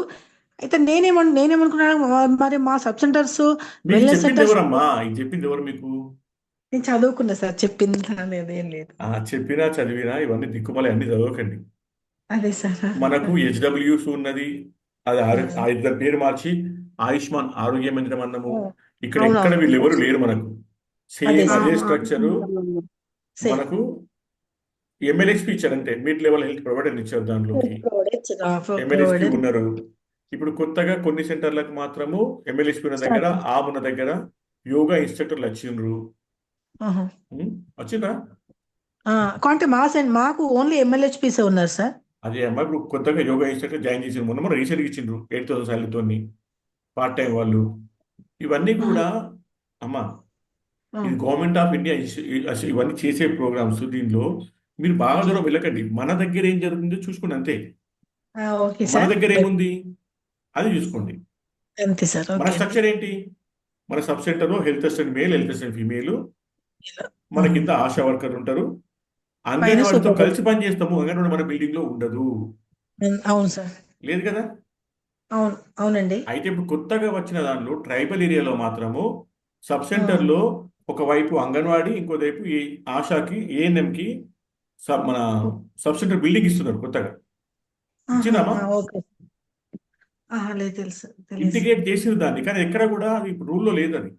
Speaker 8: అయితే నేనేమనుకున్నాను, మరి మా సబ్ సెంటర్స్
Speaker 1: మీకు
Speaker 8: వెల్నెస్
Speaker 1: చెప్పింది
Speaker 8: సెంటర్స్
Speaker 1: ఎవరమ్మా? ఇది చెప్పింది ఎవరు మీకు?
Speaker 8: నేను చదువుకున్నా సార్, చెప్పింది లేదు, ఏం లేదు.
Speaker 1: చెప్పినా చదివినా ఇవన్నీ దిక్కుమలే అన్ని చదవకండి.
Speaker 8: అదే సార్.
Speaker 1: మనకు హెచ్డబ్ల్యూస్ ఉన్నది, అది ఆ ఇద్దరు పేరు మార్చి ఆయుష్మాన్ ఆరోగ్య మందిరం అన్నము. ఇక్కడ ఎక్కడ వీళ్ళు ఎవరు లేరు మనకు. సేమ్ అదే స్ట్రక్చరు మనకు ఎంఎల్హెచ్పి ఇచ్చారు, అంటే మిడ్ లెవెల్ హెల్త్ ప్రొవైడర్ ఇచ్చారు. దాంట్లోకి ఎంఎల్హెచ్పి ఉన్నారు. ఇప్పుడు కొత్తగా కొన్ని సెంటర్లకు మాత్రము ఎంఎల్హెచ్పి ఉన్న దగ్గర, ఉన్న దగ్గర యోగా ఇన్స్ట్రక్టర్లు వచ్చిండ్రు. వచ్చిందా?
Speaker 8: అంటే మాకు ఓన్లీ ఎంఎల్హెచ్పిస్ ఉన్నారు సార్.
Speaker 1: అదే అమ్మా, ఇప్పుడు కొత్తగా యోగా ఇన్స్ట్రక్టర్ జాయిన్ చేసిన మొన్న రీసెంట్గా ఇచ్చిండ్రు 8000 శాలరీతో పార్ట్ టైం వాళ్ళు. ఇవన్నీ కూడా అమ్మా ఇది గవర్నమెంట్ ఆఫ్ ఇండియా ఇవన్నీ చేసే ప్రోగ్రామ్స్. దీనిలో మీరు బాగా దూరం వెళ్ళకండి. మన దగ్గర ఏం జరుగుతుందో చూసుకోండి అంతే. మన దగ్గర ఏముంది అది చూసుకోండి
Speaker 8: అంతే సార్.
Speaker 1: మన స్ట్రక్చర్ ఏంటి? మన సబ్ సెంటర్లో health assistant male, health assistant female, మన కింద ఆశా వర్కర్ ఉంటారు. అంగన్వాడితో కలిసి పని చేస్తాము. అంగన్వాడి మన బిల్డింగ్ లో ఉండదు.
Speaker 8: అవును సార్.
Speaker 1: లేదు కదా?
Speaker 8: అవునండి.
Speaker 1: అయితే ఇప్పుడు కొత్తగా వచ్చిన దానిలో ట్రైబల్ ఏరియాలో మాత్రము సబ్ సెంటర్లో ఒకవైపు అంగన్వాడి, ఇంకో వైపు ఈ ఆశాకి, ఏఎన్ఎంకి మన సబ్ సెంటర్ బిల్డింగ్ ఇస్తున్నారు కొత్తగా. ఇచ్చినామా?
Speaker 8: తెలుసు,
Speaker 1: ఇంటిగ్రేట్ చేసిన దాన్ని, కానీ ఎక్కడ కూడా ఇప్పుడు రూల్లో లేదు అది.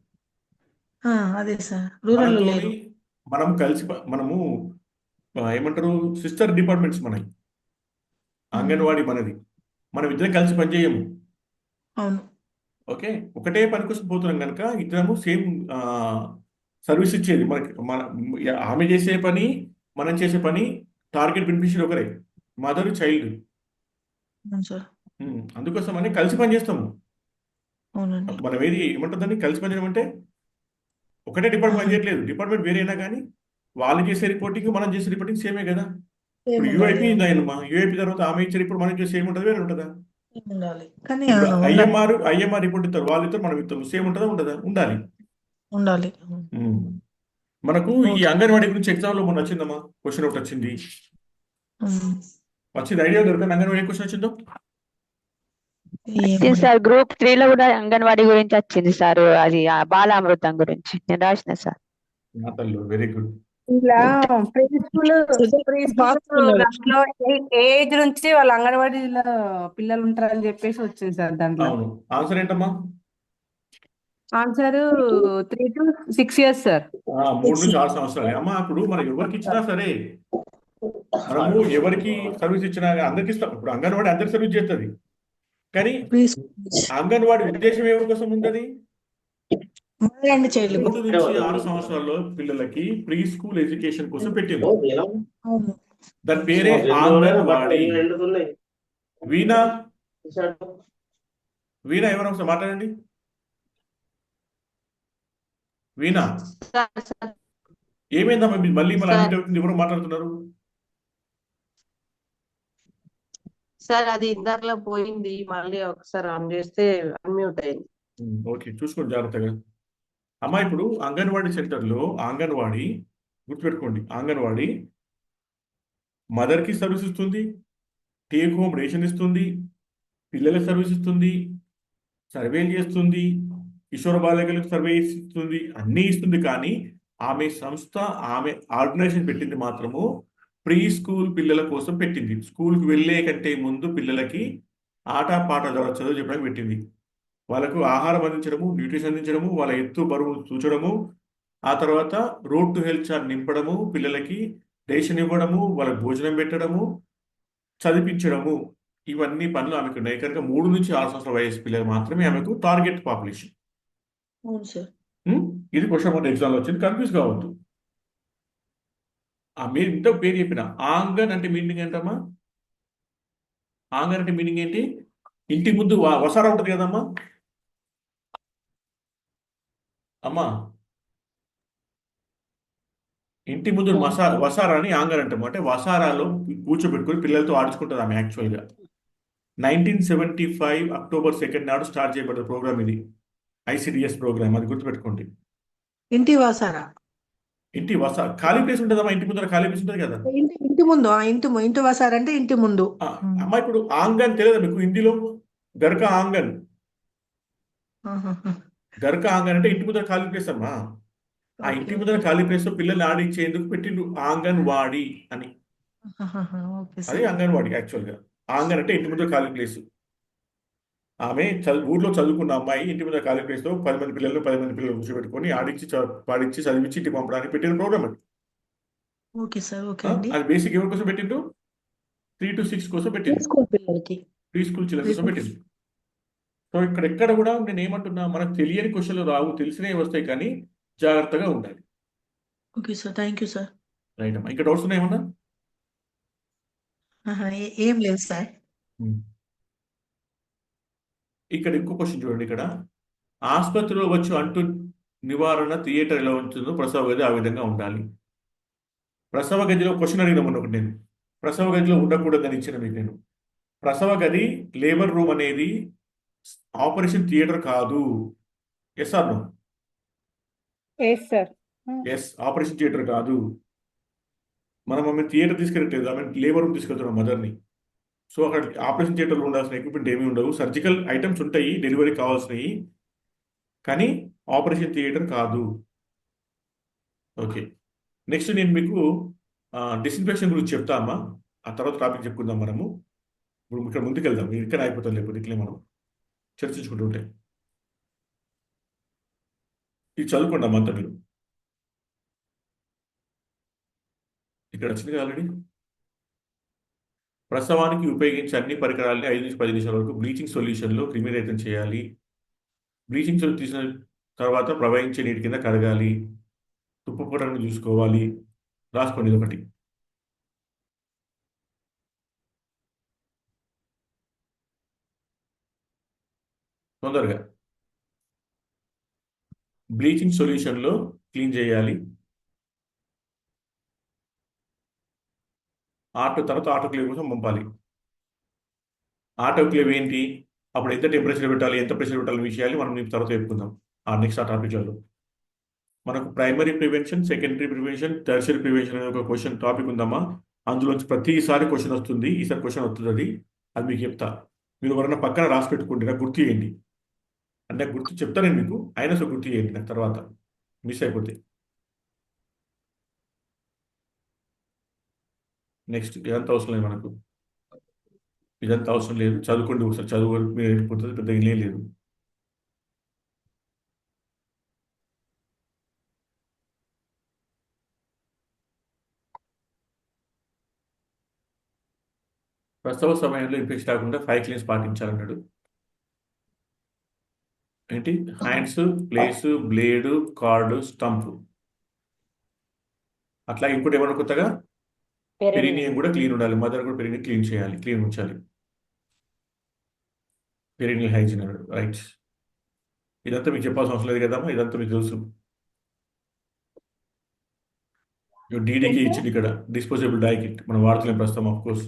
Speaker 8: అదే సార్, రూరల్ లేదు.
Speaker 1: మనం కలిసి మనము ఏమంటారు, సిస్టర్ డిపార్ట్మెంట్స్ మనవి. అంగన్వాడి మనది, మనం ఇద్దరం కలిసి పనిచేయము.
Speaker 8: అవును.
Speaker 1: ఓకే, ఒకటే పని కోసం పోతున్నాం కనుక ఇద్దరము సేమ్ సర్వీస్ ఇచ్చేది మనకి. ఆమె చేసే పని మనం చేసే పని టార్గెట్ బెనిఫిషియరీ ఒకరే, మదర్ చైల్డ్.
Speaker 8: అవును సార్.
Speaker 1: అందుకోసమని కలిసి పని చేస్తాము.
Speaker 8: అవునండి.
Speaker 1: మనం ఏమంటుందని కలిసి పని చేయడం అంటే ఒకటే డిపార్ట్మెంట్ చేయట్లేదు, డిపార్ట్మెంట్ వేరే అయినా కానీ వాళ్ళు చేసే రిపోర్టింగ్ మనం చేసే రిపోర్టింగ్ సేమే కదా. ఇప్పుడు
Speaker 8: ఉండాలి.
Speaker 1: యూఐపీ ఉందమ్మా, యూఐపీ తర్వాత ఆమె ఇచ్చే రిపోర్ట్ మనం చేసి సేమ్ ఉంటుందా వేరే ఉంటుందా?
Speaker 8: ఉండాలి. కానీ
Speaker 1: ఇప్పుడు
Speaker 8: ఉండాలి.
Speaker 1: ఐఎంఆర్ రిపోర్ట్ ఇస్తారు, వాళ్ళు ఇస్తారు మనం ఇస్తాం, సేమ్ ఉంటుందా ఉండదా? ఉండాలి.
Speaker 8: ఉండాలి.
Speaker 1: ఉమ్. మనకు ఈ
Speaker 8: ఓకే.
Speaker 1: అంగన్వాడీ గురించి ఎగ్జామ్ లో మొన్న వచ్చిందమ్మా, క్వశ్చన్ ఒకటి వచ్చింది.
Speaker 8: ఉమ్.
Speaker 1: వచ్చింది, ఐడియా దొరికింది అంగన్వాడీ క్వశ్చన్ వచ్చిందో?
Speaker 7: వచ్చింది సార్. గ్రూప్ 3 లో కూడా అంగన్వాడీ గురించి వచ్చింది సార్. అది బాలామృతం గురించి నేను రాసిన సార్.
Speaker 1: నా తల్లి వెరీ గుడ్.
Speaker 2: ఇలా ప్రీ స్కూల్
Speaker 8: ఫాస్ట్ ఉన్నారు.
Speaker 2: దాంట్లో ఏజ్ నుంచి వాళ్ళ అంగన్వాడీలో పిల్లలు ఉంటారని చెప్పేసి వచ్చింది సార్ దాంట్లో.
Speaker 1: అవును, ఆన్సర్ ఏంటమ్మా?
Speaker 2: Answer 3 to 6 years sir.
Speaker 1: 3 నుంచి 6 సంవత్సరాలే అమ్మా. అప్పుడు మనం ఎవరికి ఇచ్చినా సరే, మనము ఎవరికి సర్వీస్ ఇచ్చినా అందరికి ఇస్తాం. ఇప్పుడు అంగన్వాడీ అందరికి సర్వీస్ చేస్తుంది, కానీ అంగన్వాడీ ఉద్దేశం ఎవరి కోసం ఉంటుంది?
Speaker 8: అండి చైల్డ్
Speaker 1: 3 నుంచి 6 సంవత్సరాల్లో పిల్లలకి ప్రీ స్కూల్ ఎడ్యుకేషన్ కోసం పెట్టింది.
Speaker 8: అవును.
Speaker 1: దాని పేరే అంగన్వాడీ. వీణా వీణా ఎవరు ఒకసారి మాట్లాడండి. వీణా ఏమైందమ్మా మీరు మళ్ళీ అన్నిటి అవుతుంది, ఎవరు మాట్లాడుతున్నారు?
Speaker 9: సార్ అది ఇందాకలా పోయింది, మళ్ళీ ఒకసారి ఆన్ చేస్తే అన్మ్యూట్ అయింది.
Speaker 1: ఓకే, చూసుకోండి జాగ్రత్తగా. అమ్మా ఇప్పుడు అంగన్వాడీ సెంటర్లో అంగన్వాడీ గుర్తుపెట్టుకోండి, అంగన్వాడీ మదర్కి సర్వీస్ ఇస్తుంది, టేక్ హోమ్ రేషన్ ఇస్తుంది, పిల్లలకు సర్వీస్ ఇస్తుంది, సర్వేలు చేస్తుంది, కిషోర బాలికలకు సర్వే ఇస్తుంది, అన్నీ ఇస్తుంది. కానీ ఆమె సంస్థ, ఆమె ఆర్గనైజేషన్ పెట్టింది మాత్రము ప్రీ స్కూల్ పిల్లల కోసం పెట్టింది. స్కూల్కి వెళ్ళే కంటే ముందు పిల్లలకి ఆటపాట ద్వారా చదువు చెప్పడానికి పెట్టింది. వాళ్ళకు ఆహారం అందించడము, న్యూట్రిషన్ అందించడము, వాళ్ళ ఎత్తు బరువు చూచడము, ఆ తర్వాత రోడ్ టు హెల్త్ చార్ట్ నింపడము, పిల్లలకి రేషన్ ఇవ్వడము, వాళ్ళకి భోజనం పెట్టడము, చదివించడము, ఇవన్నీ పనులు ఆమెకు ఉన్నాయి. కనుక 3 నుంచి 6 సంవత్సరాల వయసు పిల్లలు మాత్రమే ఆమెకు టార్గెట్ పాపులేషన్.
Speaker 8: అవును సార్.
Speaker 1: ఇది క్వశ్చన్ మన ఎగ్జామ్లో వచ్చింది, కన్ఫ్యూజ్ కావద్దు. మీరు ఇంత పేరు చెప్పిన ఆంగన్ అంటే మీనింగ్ ఏంటమ్మా? ఆంగన్ అంటే మీనింగ్ ఏంటి? ఇంటి ముందు వసారా ఉంటుంది కదమ్మా అమ్మా, ఇంటి ముందు వసారాని ఆంగన్ అంటాము. అంటే వసారాలో కూర్చోబెట్టుకుని పిల్లలతో ఆడుచుకుంటుంది ఆమె. యాక్చువల్గా 1975 అక్టోబర్ 2 నాడు స్టార్ట్ చేయబడ్డ ప్రోగ్రామ్ ఇది, ఐసిడిఎస్ ప్రోగ్రామ్. అది గుర్తుపెట్టుకోండి.
Speaker 8: ఇంటి వాసారా?
Speaker 1: ఇంటి ఖాళీ ప్లేస్ ఉంటుందమ్మా, ఇంటి ముందర ఖాళీ ప్లేస్ ఉంటుంది కదా.
Speaker 8: ఇంటి ముందు ఇంటి వాసారా అంటే ఇంటి ముందు.
Speaker 1: అమ్మా ఇప్పుడు ఆంగన్ తెలియదా మీకు? హిందీలో గర్క ఆంగన్. గర్క ఆంగన్ అంటే ఇంటి ముందర ఖాళీ ప్లేస్ అమ్మా. ఆ ఇంటి ముందర ఖాళీ ప్లేస్ లో పిల్లల్ని ఆడించేందుకు పెట్టిండు అంగన్వాడీ అని. అది అంగన్వాడీ యాక్చువల్గా. ఆంగన్ అంటే ఇంటి ముందర ఖాళీ ప్లేస్. ఆమె ఊర్లో చదువుకున్న అమ్మాయి ఇంటి ముందర ఖాళీ ప్లేస్ లో 10 మంది పిల్లలు కూర్చోబెట్టుకొని ఆడించి పాడించి చదివించి ఇంటికి పంపడానికి పెట్టిన ప్రోగ్రామ్ అది.
Speaker 8: Okay sir. ఓకే అండి.
Speaker 1: అది బేసిక్ ఎవరి కోసం పెట్టిండు? 3 to 6 కోసం పెట్టిండు,
Speaker 8: స్కూల్ పిల్లలకి,
Speaker 1: ప్రీ స్కూల్ చిల్డ్రన్ కోసం పెట్టిండు. సో ఇక్కడ ఎక్కడ కూడా నేను ఏమంటున్నా, మనకు తెలియని క్వశ్చన్లు రావు, తెలిసినవి వస్తాయి, కానీ జాగ్రత్తగా ఉండాలి.
Speaker 8: Okay sir. Thank you sir.
Speaker 1: Right అమ్మా. ఇంకా డౌట్స్ ఉన్నాయి ఏమన్నా?
Speaker 8: ఏం లేదు సార్.
Speaker 1: ఇక్కడ ఇంకో క్వశ్చన్ చూడండి. ఇక్కడ ఆసుపత్రిలో వచ్చు అంటు నివారణ థియేటర్ ఎలా ఉంటుందో ప్రసవ గది ఆ విధంగా ఉండాలి. ప్రసవ గదిలో క్వశ్చన్ అడిగినామని ఒకటి నేను, ప్రసవ గదిలో ఉండకూడదని ఇచ్చిన మీకు నేను. ప్రసవ గది లేబర్ రూమ్ అనేది ఆపరేషన్ థియేటర్ కాదు. Yes or no? Yes, operation theatre కాదు. మనం ఆమె థియేటర్ తీసుకెళ్ళట్లేదు, ఆమె లేబర్ రూమ్ తీసుకెళ్తున్నాం మదర్ని. సో అక్కడ ఆపరేషన్ థియేటర్లో ఉండాల్సిన ఎక్విప్మెంట్ ఏమీ ఉండవు. సర్జికల్ ఐటమ్స్ ఉంటాయి డెలివరీ కావాల్సినవి, కానీ ఆపరేషన్ థియేటర్ కాదు. ఓకే, నెక్స్ట్ నేను మీకు డిస్ఇన్ఫెక్షన్ గురించి చెప్తా అమ్మా. ఆ తర్వాత టాపిక్ చెప్పుకుందాం మనము. ఇప్పుడు ఇక్కడ ముందుకెళ్దాం, ఇక్కడ అయిపోతాం, లేకపోతే ఇట్లే మనం చర్చించుకుంటుంటే. ఇది చదువుకోండి అమ్మా అంతా మీరు. ఇక్కడ వచ్చింది ఆల్రెడీ. ప్రసవానికి ఉపయోగించే అన్ని పరికరాలని 5 నుంచి 10 నిమిషాల వరకు బ్లీచింగ్ సొల్యూషన్లో క్రిమిరహితం చేయాలి. బ్లీచింగ్ సొల్యూషన్ తీసిన తర్వాత ప్రవహించే నీటి కింద కడగాలి. తుప్పు పొరను చూసుకోవాలి. రాసుకోండి ఇది ఒకటి. తొందరగా. బ్లీచింగ్ సొల్యూషన్లో క్లీన్ చేయాలి. తర్వాత ఆటోక్లేవ్ కోసం పంపాలి. ఆటోక్లేవ్ ఏంటి, అప్పుడు ఎంత టెంపరేచర్ పెట్టాలి, ఎంత ప్రెషర్ పెట్టాలి విషయాలు మనం మీకు తర్వాత చెప్పుకుందాం నెక్స్ట్ ఆ టాపిక్లలో. మనకు primary prevention, secondary prevention, tertiary prevention అనే ఒక క్వశ్చన్ టాపిక్ ఉందమ్మా. అందులోంచి ప్రతిసారి క్వశ్చన్ వస్తుంది. ఈసారి క్వశ్చన్ వస్తుంది, అది మీకు చెప్తా. మీరు ఎవరైనా పక్కన రాసి పెట్టుకోండి, నాకు గుర్తు చేయండి. అంటే గుర్తు చెప్తా నేను మీకు, అయినా సో గుర్తు చేయండి నాకు తర్వాత మిస్ అయిపోతే. నెక్స్ట్ ఇదంతా అవసరం లేదు మనకు, ఇదంతా అవసరం లేదు. చదువుకోండి ఒకసారి, చదువు మీరు అయిపోతుంది, పెద్ద ఏం లేదు. ప్రసవ సమయంలో ఇన్ఫెక్షన్ రాకుండా 5 క్లీన్స్ పాటించాలన్నాడు. ఏంటి, hands, place, blade, card, stump. అట్లా ఇంకోటి ఏమన్నా కొత్తగా పెరినియం కూడా క్లీన్ ఉండాలి. మదర్ కూడా పెరినియం క్లీన్ చేయాలి, క్లీన్ ఉంచాలి. పెరినియల్ హైజీన్ అన్నాడు, రైట్. ఇదంతా మీకు చెప్పాల్సిన అవసరం లేదు కదమ్మా, ఇదంతా మీకు తెలుసు. డీడీకి ఇచ్చింది ఇక్కడ, డిస్పోజబుల్ డై కిట్ మనం వాడుతున్నాం ప్రస్తుతం. ఆఫ్ కోర్స్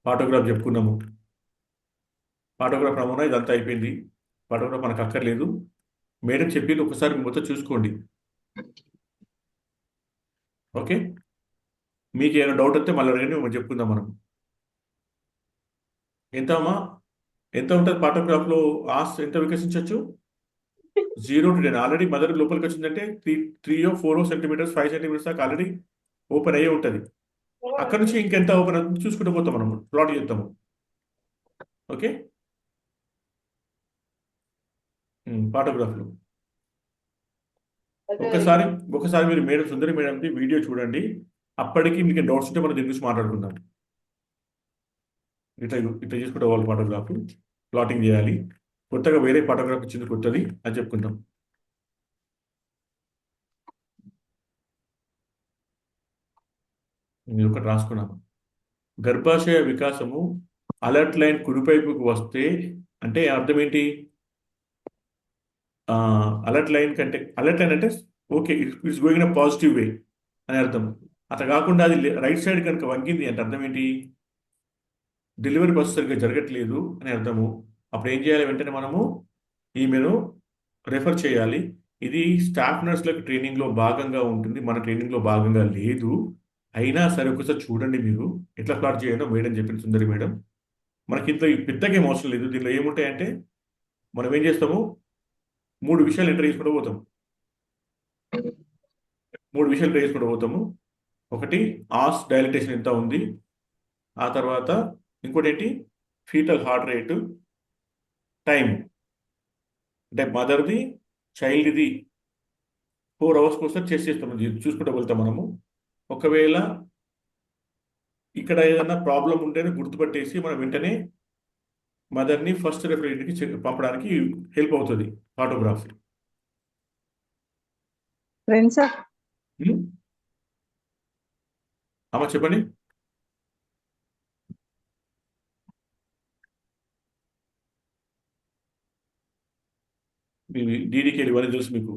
Speaker 1: ఫోటోగ్రాఫ్ చెప్పుకున్నాము, ఫోటోగ్రాఫ్ నమూనా ఇదంతా అయిపోయింది. ఫోటోగ్రాఫ్ మనకు అక్కర్లేదు. మేడం చెప్పింది ఒకసారి మొత్తం చూసుకోండి. ఓకే, మీకు ఏమైనా డౌట్ వస్తే మళ్ళీ అడగండి, మనం చెప్పుకుందాం. మనం ఎంత అమ్మా, ఎంత ఉంటుంది ఫోటోగ్రాఫ్లో ఎంత వికసించవచ్చు? 0 to 10. ఆల్రెడీ మదర్ లోపలికి వచ్చిందంటే 3 or 4 సెంటీమీటర్స్ 5 సెంటీమీటర్స్ దాకా ఆల్రెడీ ఓపెన్ అయ్యే ఉంటుంది. అక్కడ నుంచి ఇంకెంత ఓపెన్ అవుతుంది చూసుకుంటూ పోతాం, మనం ప్లాట్ చేస్తాము. ఓకే, ఫోటోగ్రాఫ్లో ఒకసారి మీరు మేడం సుందరి మేడంకి వీడియో చూడండి. అప్పటికి మీకు డౌట్స్ ఉంటే మనం దీని గురించి మాట్లాడుకుందాం. ఇట్లా చేసుకుంటే వాళ్ళు ఫోటోగ్రాఫ్ ప్లాటింగ్ చేయాలి. కొత్తగా వేరే ఫోటోగ్రాఫ్ ఇచ్చింది కొత్తది, అది చెప్పుకుంటాం. నేను ఒకటి రాసుకున్నాను. గర్భాశయ వికాసము అలర్ట్ లైన్ కుడిపైపుకు వస్తే అంటే అర్థం ఏంటి? అలర్ట్ లైన్ కంటే, అలర్ట్ లైన్ అంటే okay it's going in a positive way అని అర్థం. అట్లా కాకుండా అది రైట్ సైడ్ కనుక వంగింది అంటే అర్థం ఏంటి? డెలివరీ ప్రాసెస్ సరిగ్గా జరగట్లేదు అని అర్థము. అప్పుడు ఏం చేయాలి? వెంటనే మనము ఈమెను రెఫర్ చేయాలి. ఇది స్టాఫ్ నర్స్లకు ట్రైనింగ్లో భాగంగా ఉంటుంది, మన ట్రైనింగ్లో భాగంగా లేదు. అయినా సరే ఒకసారి చూడండి మీరు ఎట్లా ప్లాట్ చేయాలో మేడం చెప్పింది, సుందరి మేడం. మనకి ఇంత పెద్దగా ఏం అవసరం లేదు. దీనిలో ఏముంటాయంటే మనం ఏం చేస్తాము, 3 విషయాలు ఎంటర్ చేసుకుంటూ పోతాము. 3 విషయాలు ఎంటర్ చేసుకుంటూ పోతాము. ఒకటి ఆస్ డైలటేషన్ ఎంత ఉంది, ఆ తర్వాత ఇంకోటి ఏంటి ఫీటల్ హార్ట్ రేటు, టైం అంటే మదర్ది చైల్డ్ది 4 అవర్స్కి ఒకసారి చెక్ చేస్తాం, చూసుకుంటూ వెళ్తాం మనము. ఒకవేళ ఇక్కడ ఏదైనా ప్రాబ్లం ఉంటేనే గుర్తుపట్టేసి మనం వెంటనే మదర్ని ఫస్ట్ రెఫరెంట్కి పంపడానికి హెల్ప్ అవుతుంది ఫోటోగ్రఫీ. అమ్మ చెప్పండి. డీడీకి ఇవన్నీ తెలుసు మీకు.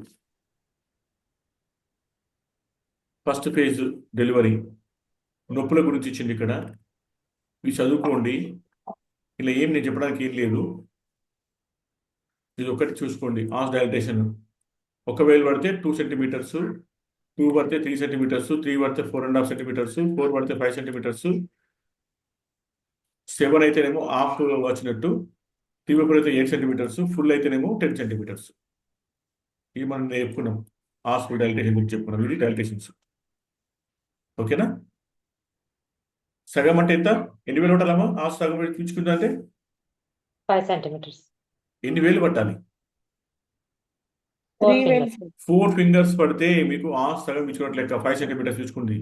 Speaker 1: ఫస్ట్ ఫేజ్ డెలివరీ నొప్పుల గురించి ఇచ్చింది ఇక్కడ, ఇవి చదువుకోండి. ఇలా ఏం నేను చెప్పడానికి ఏం లేదు, ఇది ఒకటి చూసుకోండి. ఆస్ డైలటేషన్ ఒకవేళ పడితే 2 సెంటీమీటర్స్, 2 పడితే 3 సెంటీమీటర్స్, 3 పడితే 4.5 సెంటీమీటర్స్, 4 పడితే 5 సెంటీమీటర్స్, 7 అయితేనేమో హాఫ్ వచ్చినట్టు, 3 పడితే 8 సెంటీమీటర్స్, ఫుల్ అయితేనేమో 10 సెంటీమీటర్స్. ఇవి మనం చెప్పుకున్నాం, హాస్పిటల్ డైలటేషన్ గురించి చెప్పుకున్నాం. ఇది డైలటేషన్స్. ఓకేనా? సగం అంటే ఎంత? ఎన్ని వేలు పట్టాలమ్మా? హాస్ సగం చూపించుకుందా అంటే
Speaker 10: 5 centimeters.
Speaker 1: ఎన్ని వేలు పట్టాలి?
Speaker 10: 4 fingers.
Speaker 1: 4 ఫింగర్స్ పడితే మీకు హాస్ సగం ఇచ్చుకున్నట్లు లెక్క. 5 సెంటీమీటర్స్ చూసుకోండి.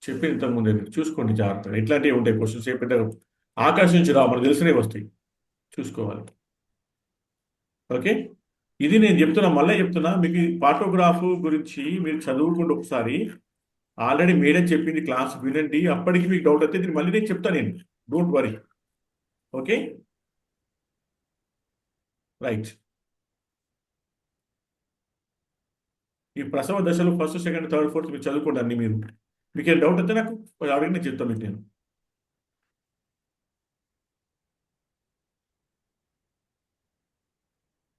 Speaker 1: చెప్పిన ఇంతకుముందే మీరు చూసుకోండి జాగ్రత్తగా. ఇట్లాంటివి ఉంటాయి క్వశ్చన్స్, ఏ పెద్ద ఆకాశం నుంచి రా, మనకు తెలిసినవి వస్తాయి, చూసుకోవాలి. ఓకే, ఇది నేను చెప్తున్నా, మళ్ళీ చెప్తున్నా మీకు ఫోటోగ్రాఫ్ గురించి మీరు చదువుకుంటూ ఒకసారి. ఆల్రెడీ మేడం చెప్పింది, క్లాస్ వినండి. అప్పటికి మీకు డౌట్ అయితే దీన్ని మళ్ళీ నేను చెప్తాను, నేను డోంట్ వరీ. Okay, right. ఈ ప్రసవ దశలో ఫస్ట్ సెకండ్ థర్డ్ ఫోర్త్ మీరు చదువుకోండి అన్ని మీరు. మీకు ఏం డౌట్ అయితే నాకు అడిగి నేను చెప్తాను మీకు నేను.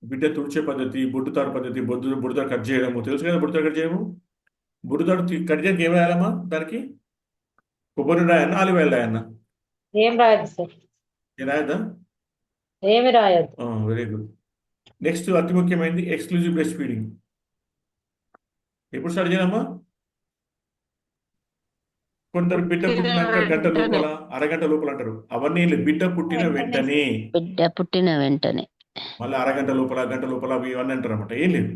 Speaker 1: బిడ్డ తుడిచే పద్ధతి, బొడ్డుతాడు పద్ధతి, బుడతాడు కట్ చేయడము తెలుసు కదా. బుడతాడు కట్ చేయడము, బుడతాడు కట్ చేయడానికి ఏం వేయాలమ్మా దానికి? కొబ్బరి రాయన్న, ఆలివ్ ఆయిల్ రాయన్న?
Speaker 10: ఏం రాయద్దు సార్,
Speaker 1: ఏం రాయద్దా?
Speaker 10: ఏమి రాయద్దు.
Speaker 1: Very good. నెక్స్ట్ అతి ముఖ్యమైనది ఎక్స్క్లూజివ్ బ్రెస్ట్ ఫీడింగ్. ఎప్పుడు స్టార్ట్ చేయాలమ్మా? కొందరు బిడ్డ పుట్టినాక గంట లోపల, అరగంట లోపల అంటారు. అవన్నీ లేదు. బిడ్డ పుట్టిన వెంటనే,
Speaker 11: బిడ్డ పుట్టిన వెంటనే
Speaker 1: మళ్ళీ అరగంట లోపల, గంట లోపల అవి ఇవన్నీ అంటారు అనమాట. ఏం లేదు.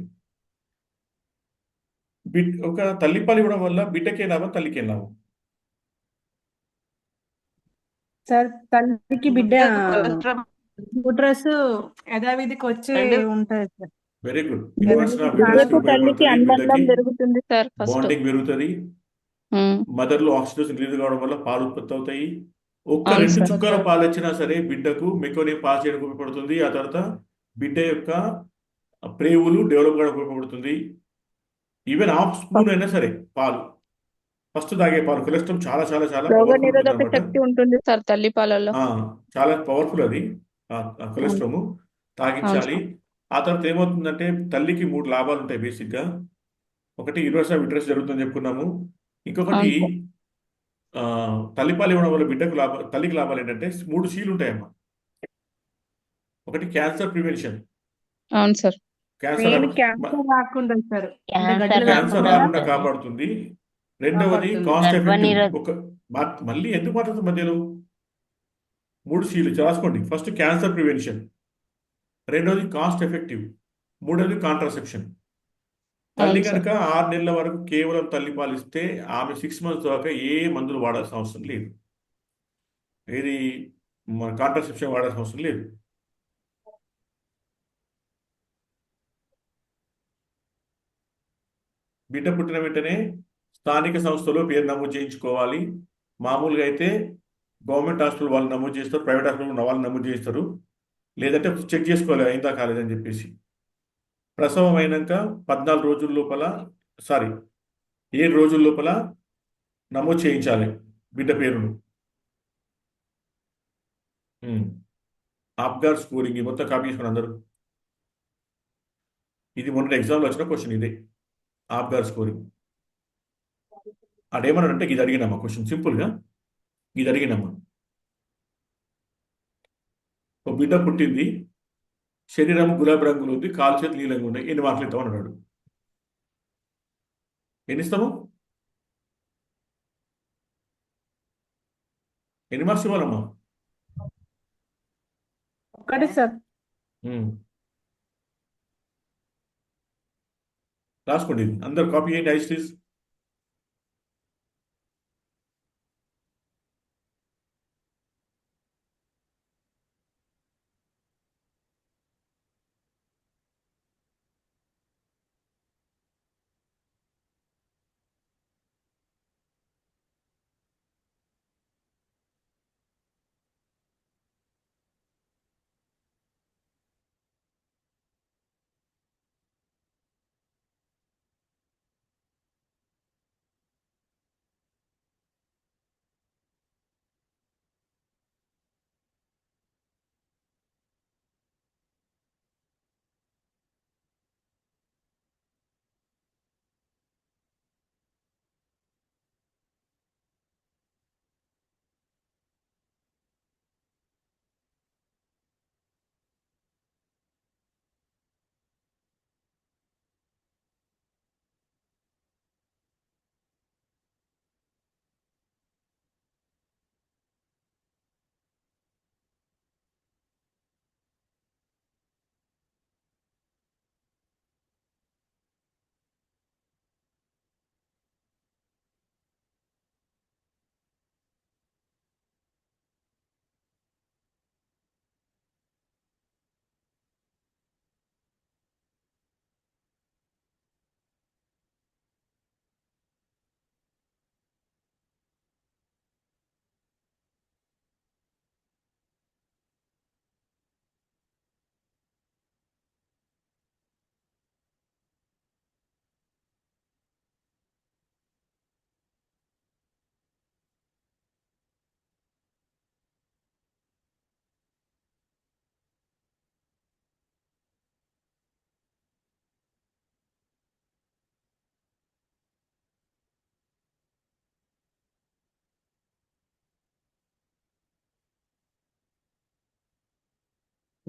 Speaker 1: ఒక తల్లిపాలు ఇవ్వడం వల్ల బిడ్డకే లాభం, తల్లికే లాభం.
Speaker 2: సార్ తల్లికి బిడ్డ
Speaker 9: కొలెస్ట్రాల్
Speaker 2: యూట్రస్ యథావిధికి వచ్చి ఉంటది సార్.
Speaker 1: Very good.
Speaker 2: బిడ్డకు
Speaker 1: ఇన్వర్షన్ ఆఫ్ యూట్రస్
Speaker 2: తల్లికి
Speaker 1: ఉపయోగపడుతుంది.
Speaker 7: అనుబంధం
Speaker 1: బిడ్డకి
Speaker 7: పెరుగుతుంది సార్ ఫస్ట్.
Speaker 1: బాండింగ్ పెరుగుతుంది. మదర్ లో ఆక్సిటోసిన్ రిలీజ్ కావడం వల్ల పాలు ఉత్పత్తి అవుతాయి. ఒక్క
Speaker 7: అవును
Speaker 1: 2
Speaker 7: సార్.
Speaker 1: చుక్కల పాలు వచ్చినా సరే బిడ్డకు మెకోనియం పాస్ చేయడానికి ఉపయోగపడుతుంది. ఆ తర్వాత బిడ్డ యొక్క ప్రేవులు డెవలప్ కావడానికి ఉపయోగపడుతుంది. ఈవెన్ హాఫ్ స్పూన్ అయినా సరే పాలు, ఫస్ట్ తాగే పాలు కొలెస్ట్రాల్ చాలా చాలా చాలా
Speaker 7: రోగ
Speaker 1: పవర్ఫుల్ ఉంటుంది
Speaker 7: నిరోధక
Speaker 1: అనమాట.
Speaker 7: శక్తి ఉంటుంది సార్ తల్లి పాలలో.
Speaker 1: చాలా పవర్ఫుల్ అది కొలెస్ట్రాల్
Speaker 7: అవును
Speaker 1: తాగించాలి.
Speaker 7: సార్.
Speaker 1: ఆ తర్వాత ఏమవుతుందంటే తల్లికి 3 లాభాలు ఉంటాయి బేసిక్గా. ఒకటి యూనివర్స్ ఆఫ్ యూట్రస్ జరుగుతుందని చెప్పుకున్నాము. ఇంకొకటి
Speaker 7: అవును సార్.
Speaker 1: తల్లిపాలు ఇవ్వడం వల్ల బిడ్డకు తల్లికి లాభాలు ఏంటంటే 3 Cలు ఉంటాయమ్మా. ఒకటి క్యాన్సర్ ప్రివెన్షన్.
Speaker 7: అవును సార్.
Speaker 1: క్యాన్సర్
Speaker 2: మెయిన్ క్యాన్సర్ రాకుండా సార్. అంటే
Speaker 11: క్యాన్సర్
Speaker 2: గడ్డలు
Speaker 1: క్యాన్సర్
Speaker 11: రాకుండా
Speaker 1: రాకుండా
Speaker 11: ఉంటుంది.
Speaker 1: కాపాడుతుంది. రెండవది
Speaker 2: కాపాడుతుంది.
Speaker 1: Cost effective.
Speaker 11: గర్భనిరోధ
Speaker 1: మళ్ళీ ఎందుకు మాట్లాడుతుంది మధ్యలో? 3 Cలు రాసుకోండి. ఫస్ట్ క్యాన్సర్ ప్రివెన్షన్, రెండవది కాస్ట్ ఎఫెక్టివ్, మూడవది కాంట్రాసెప్షన్. తల్లి
Speaker 7: అవును సార్.
Speaker 1: కనుక 6 నెలల వరకు కేవలం తల్లి పాలు ఇస్తే ఆమె 6 months దాకా ఏ మందులు వాడాల్సిన అవసరం లేదు. ఏది మన కాంట్రాసెప్షన్ వాడాల్సిన అవసరం లేదు. బిడ్డ పుట్టిన వెంటనే స్థానిక సంస్థలో పేరు నమోదు చేయించుకోవాలి. మామూలుగా అయితే గవర్నమెంట్ హాస్పిటల్ వాళ్ళు నమోదు చేస్తారు, ప్రైవేట్ హాస్పిటల్ వాళ్ళు నమోదు చేస్తారు. లేదంటే చెక్ చేసుకోవాలి అయిందా కాలేదని చెప్పేసి. ప్రసవం అయినాక 14 రోజుల లోపల, సారీ 7 రోజుల లోపల నమోదు చేయించాలి బిడ్డ పేరును. ఆప్గార్ స్కోరింగ్ మొత్తం కాపీ చేసుకుని అందరూ. ఇది మొన్న ఎగ్జామ్లో వచ్చిన క్వశ్చన్ ఇదే, ఆప్గార్ స్కోరింగ్. అదేమన్నాడంటే ఇది అడిగినమ్మా క్వశ్చన్ సింపుల్గా, ఇది అడిగినమ్మా. ఒక బిడ్డ పుట్టింది, శరీరం గులాబీ రంగులో ఉంది, కాలు చేతులు నీలంగా ఉన్నాయి, ఎన్ని మార్కులు ఇస్తామని అన్నాడు. ఎన్ని ఇస్తాము? ఎన్ని మార్క్స్ ఇవ్వాలమ్మా?
Speaker 2: ఒకటి సార్.
Speaker 1: రాసుకోండి. అందరు కాపీ చేయండి. ఐస్టీస్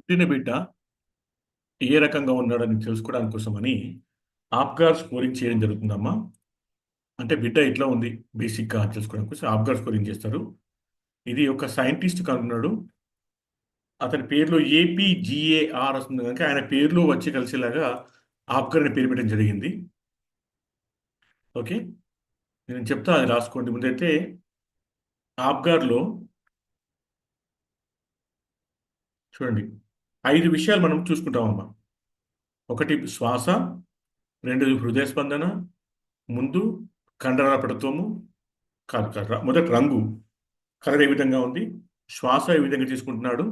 Speaker 1: పుట్టిన బిడ్డ ఏ రకంగా ఉన్నాడని తెలుసుకోవడానికి కోసమని ఆప్గార్ స్కోరింగ్ చేయడం జరుగుతుందమ్మా. అంటే బిడ్డ ఎట్లా ఉంది బేసిక్గా తెలుసుకోవడానికి కోసం ఆప్గార్ స్కోరింగ్ చేస్తారు. ఇది ఒక సైంటిస్ట్ కనుగొన్నాడు. అతని పేరులో ఏపీజీఏఆర్ వస్తుంది కనుక ఆయన పేరులో వచ్చి కలిసేలాగా ఆప్గార్ అనే పేరు పెట్టడం జరిగింది. ఓకే, నేను చెప్తా, అది రాసుకోండి. ముందైతే ఆప్గార్లో చూడండి 5 విషయాలు మనం చూసుకుంటామమ్మా. 1 శ్వాస, 2 హృదయ స్పందన, ముందు కండరాల పడత్వము, మొదటి రంగు కలర్ ఏ విధంగా ఉంది, శ్వాస ఏ విధంగా తీసుకుంటున్నాడు,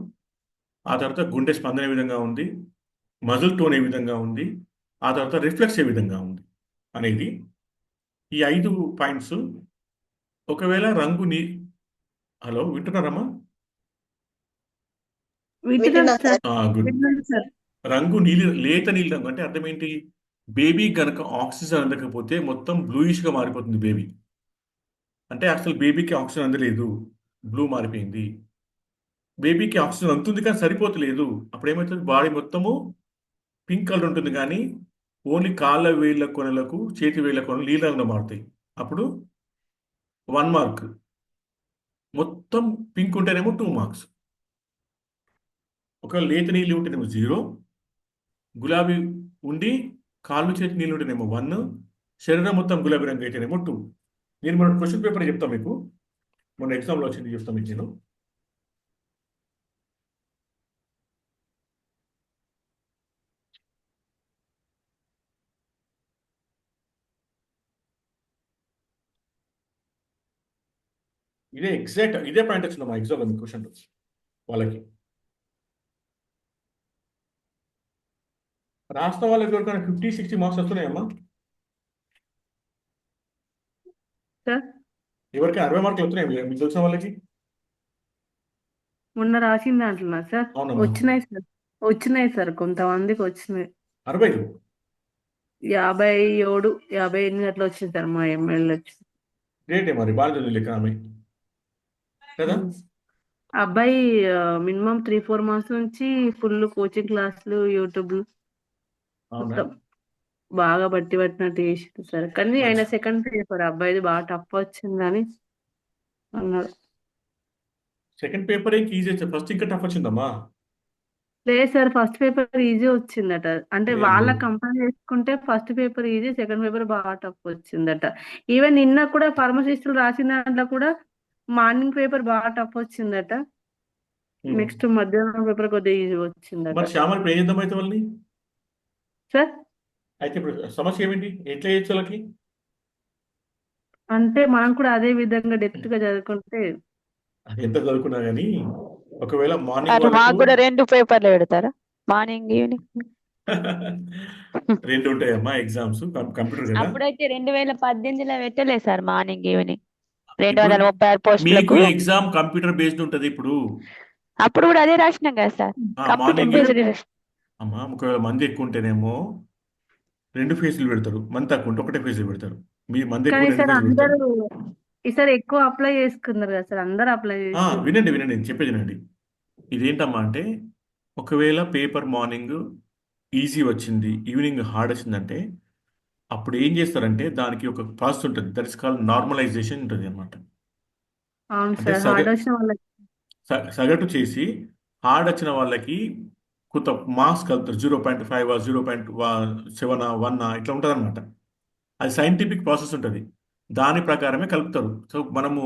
Speaker 1: ఆ తర్వాత గుండె స్పందన ఏ విధంగా ఉంది, మజిల్ టోన్ ఏ విధంగా ఉంది, ఆ తర్వాత రిఫ్లెక్స్ ఏ విధంగా ఉంది అనేది ఈ 5 పాయింట్స్. ఒకవేళ రంగుని హలో వింటున్నారమ్మా?
Speaker 2: వింటున్నాను సార్,
Speaker 1: గుడ్.
Speaker 2: వింటున్నాను సార్.
Speaker 1: రంగు లేత నీలి రంగు అంటే అర్థం ఏంటి? బేబీ గనక ఆక్సిజన్ అందకపోతే మొత్తం బ్లూయిష్గా మారిపోతుంది బేబీ. అంటే అసలు బేబీకి ఆక్సిజన్ అందలేదు, బ్లూ మారిపోయింది. బేబీకి ఆక్సిజన్ అందుతుంది కానీ సరిపోతలేదు, అప్పుడు ఏమవుతుంది? బాడీ మొత్తము పింక్ కలర్ ఉంటుంది కానీ ఓన్లీ కాళ్ళ వేళ్ళ కొనలకు, చేతి వేళ్ళ కొనలు నీల రంగులో మారుతాయి. అప్పుడు 1 మార్క్. మొత్తం పింక్ ఉంటేనేమో 2 మార్క్స్. ఒకవేళ లేత నీళ్ళు ఉంటేనేమో 0, గులాబీ ఉండి కాళ్ళు చేతి నీళ్ళు ఉంటేనేమో 1, శరీరం మొత్తం గులాబీ రంగు అయితేనేమో 2. నేను మన క్వశ్చన్ పేపర్ చెప్తాను మీకు, మొన్న ఎగ్జామ్లో వచ్చింది చెప్తాను మీకు నేను. ఇదే ఎగ్జాక్ట్ ఇదే పాయింట్ వచ్చింది మా ఎగ్జామ్లో మీ క్వశ్చన్ వాళ్ళకి. రాష్ట్రం వాళ్ళకి ఎవరికైనా 50-60 మార్క్స్ వస్తున్నాయమ్మా?
Speaker 2: సార్
Speaker 1: ఎవరికి 60 మార్కులు వస్తున్నాయి మీకు తెలిసిన వాళ్ళకి?
Speaker 2: మొన్న రాసింది అంటున్నా సార్.
Speaker 1: అవునమ్మా.
Speaker 2: వచ్చినాయి సార్, వచ్చినాయి సార్, కొంతమందికి వచ్చినాయి.
Speaker 1: 60?
Speaker 2: 57, 58 అట్లా వచ్చింది సార్ మా ఎమ్మెల్యే వచ్చి.
Speaker 1: గ్రేటే, మరి బాగా చదువు లెక్క ఆమె కదా.
Speaker 2: అబ్బాయి మినిమం 3-4 మంత్స్ నుంచి ఫుల్ కోచింగ్ క్లాసులు, యూట్యూబ్
Speaker 1: అవునా?
Speaker 2: మొత్తం బాగా బట్టి పట్టినట్టు చేసింది సార్. కానీ ఆయన సెకండ్ పేపర్ అబ్బాయిది బాగా టఫ్ వచ్చిందని అన్నాడు.
Speaker 1: సెకండ్ పేపర్ ఏంటి ఈజీ వచ్చింది, ఫస్ట్ ఇంకా టఫ్ వచ్చిందమ్మా.
Speaker 2: లేదు సార్, ఫస్ట్ పేపర్ ఈజీ వచ్చిందట. అంటే
Speaker 1: లేదు.
Speaker 2: వాళ్ళ కంపేర్ చేసుకుంటే first paper easy, second paper బాగా టఫ్ వచ్చిందట. ఈవెన్ నిన్న కూడా ఫార్మసిస్టులు రాసిన దాంట్లో కూడా మార్నింగ్ పేపర్ బాగా టఫ్ వచ్చిందట. నెక్స్ట్ మధ్యాహ్నం పేపర్ కొద్దిగా ఈజీ వచ్చిందట
Speaker 1: మరి శ్యామల్ ఇప్పుడు ఏం చేద్దాం అయితే వాళ్ళని?
Speaker 2: సార్.
Speaker 1: అయితే ఇప్పుడు సమస్య ఏమిటి, ఎట్లా చేయొచ్చు వాళ్ళకి?
Speaker 2: అంటే మనం కూడా అదే విధంగా డెప్త్ గా చదువుకుంటే
Speaker 1: అది ఎంత చదువుకున్నా కానీ ఒకవేళ మార్నింగ్
Speaker 7: మాకు
Speaker 1: వాళ్ళకు
Speaker 7: కూడా 2 పేపర్లు పెడతారా, మార్నింగ్ ఈవినింగ్?
Speaker 1: 2 ఉంటాయమ్మా ఎగ్జామ్స్, కంప్యూటర్ కదా.
Speaker 7: అప్పుడైతే 2018లో పెట్టలేదు సార్ మార్నింగ్ ఈవినింగ్
Speaker 1: ఇప్పుడు
Speaker 7: 236 పోస్టులకు.
Speaker 1: మీకు ఎగ్జామ్ కంప్యూటర్ బేస్డ్ ఉంటుంది ఇప్పుడు.
Speaker 7: అప్పుడు కూడా అదే రాసినాం కదా సార్, కంప్యూటర్
Speaker 1: మార్నింగ్
Speaker 7: బేస్డ్.
Speaker 1: అమ్మా ఒకవేళ మంది ఎక్కువ ఉంటేనేమో 2 ఫేజ్లు పెడతారు, మంది తక్కువ ఉంటే 1 ఫేజ్ పెడతారు. మీ మంది ఎక్కువ
Speaker 2: కానీ
Speaker 1: 2
Speaker 2: సార్
Speaker 1: ఫేజ్లు పెడతారు.
Speaker 2: అందరూ ఈసారి ఎక్కువ అప్లై చేసుకున్నారు కదా సార్, అందరూ అప్లై చేసి.
Speaker 1: వినండి నేను చెప్పేది వినండి. ఇదేంటమ్మా అంటే ఒకవేళ పేపర్ మార్నింగ్ ఈజీ వచ్చింది, ఈవినింగ్ హార్డ్ వచ్చిందంటే అప్పుడు ఏం చేస్తారంటే దానికి ఒక ప్రాసెస్ ఉంటుంది, దట్ ఇస్ కాల్డ్ నార్మలైజేషన్ ఉంటుంది అనమాట.
Speaker 2: అవును
Speaker 1: అంటే
Speaker 2: సార్, హార్డ్ వచ్చిన వాళ్ళకి
Speaker 1: సగటు చేసి హార్డ్ వచ్చిన వాళ్ళకి కొంత మార్క్స్ కలుపుతారు, 0.5 0.7 1 ఇట్లా ఉంటుంది అనమాట. అది సైంటిఫిక్ ప్రాసెస్ ఉంటుంది, దాని ప్రకారమే కలుపుతారు. సో మనము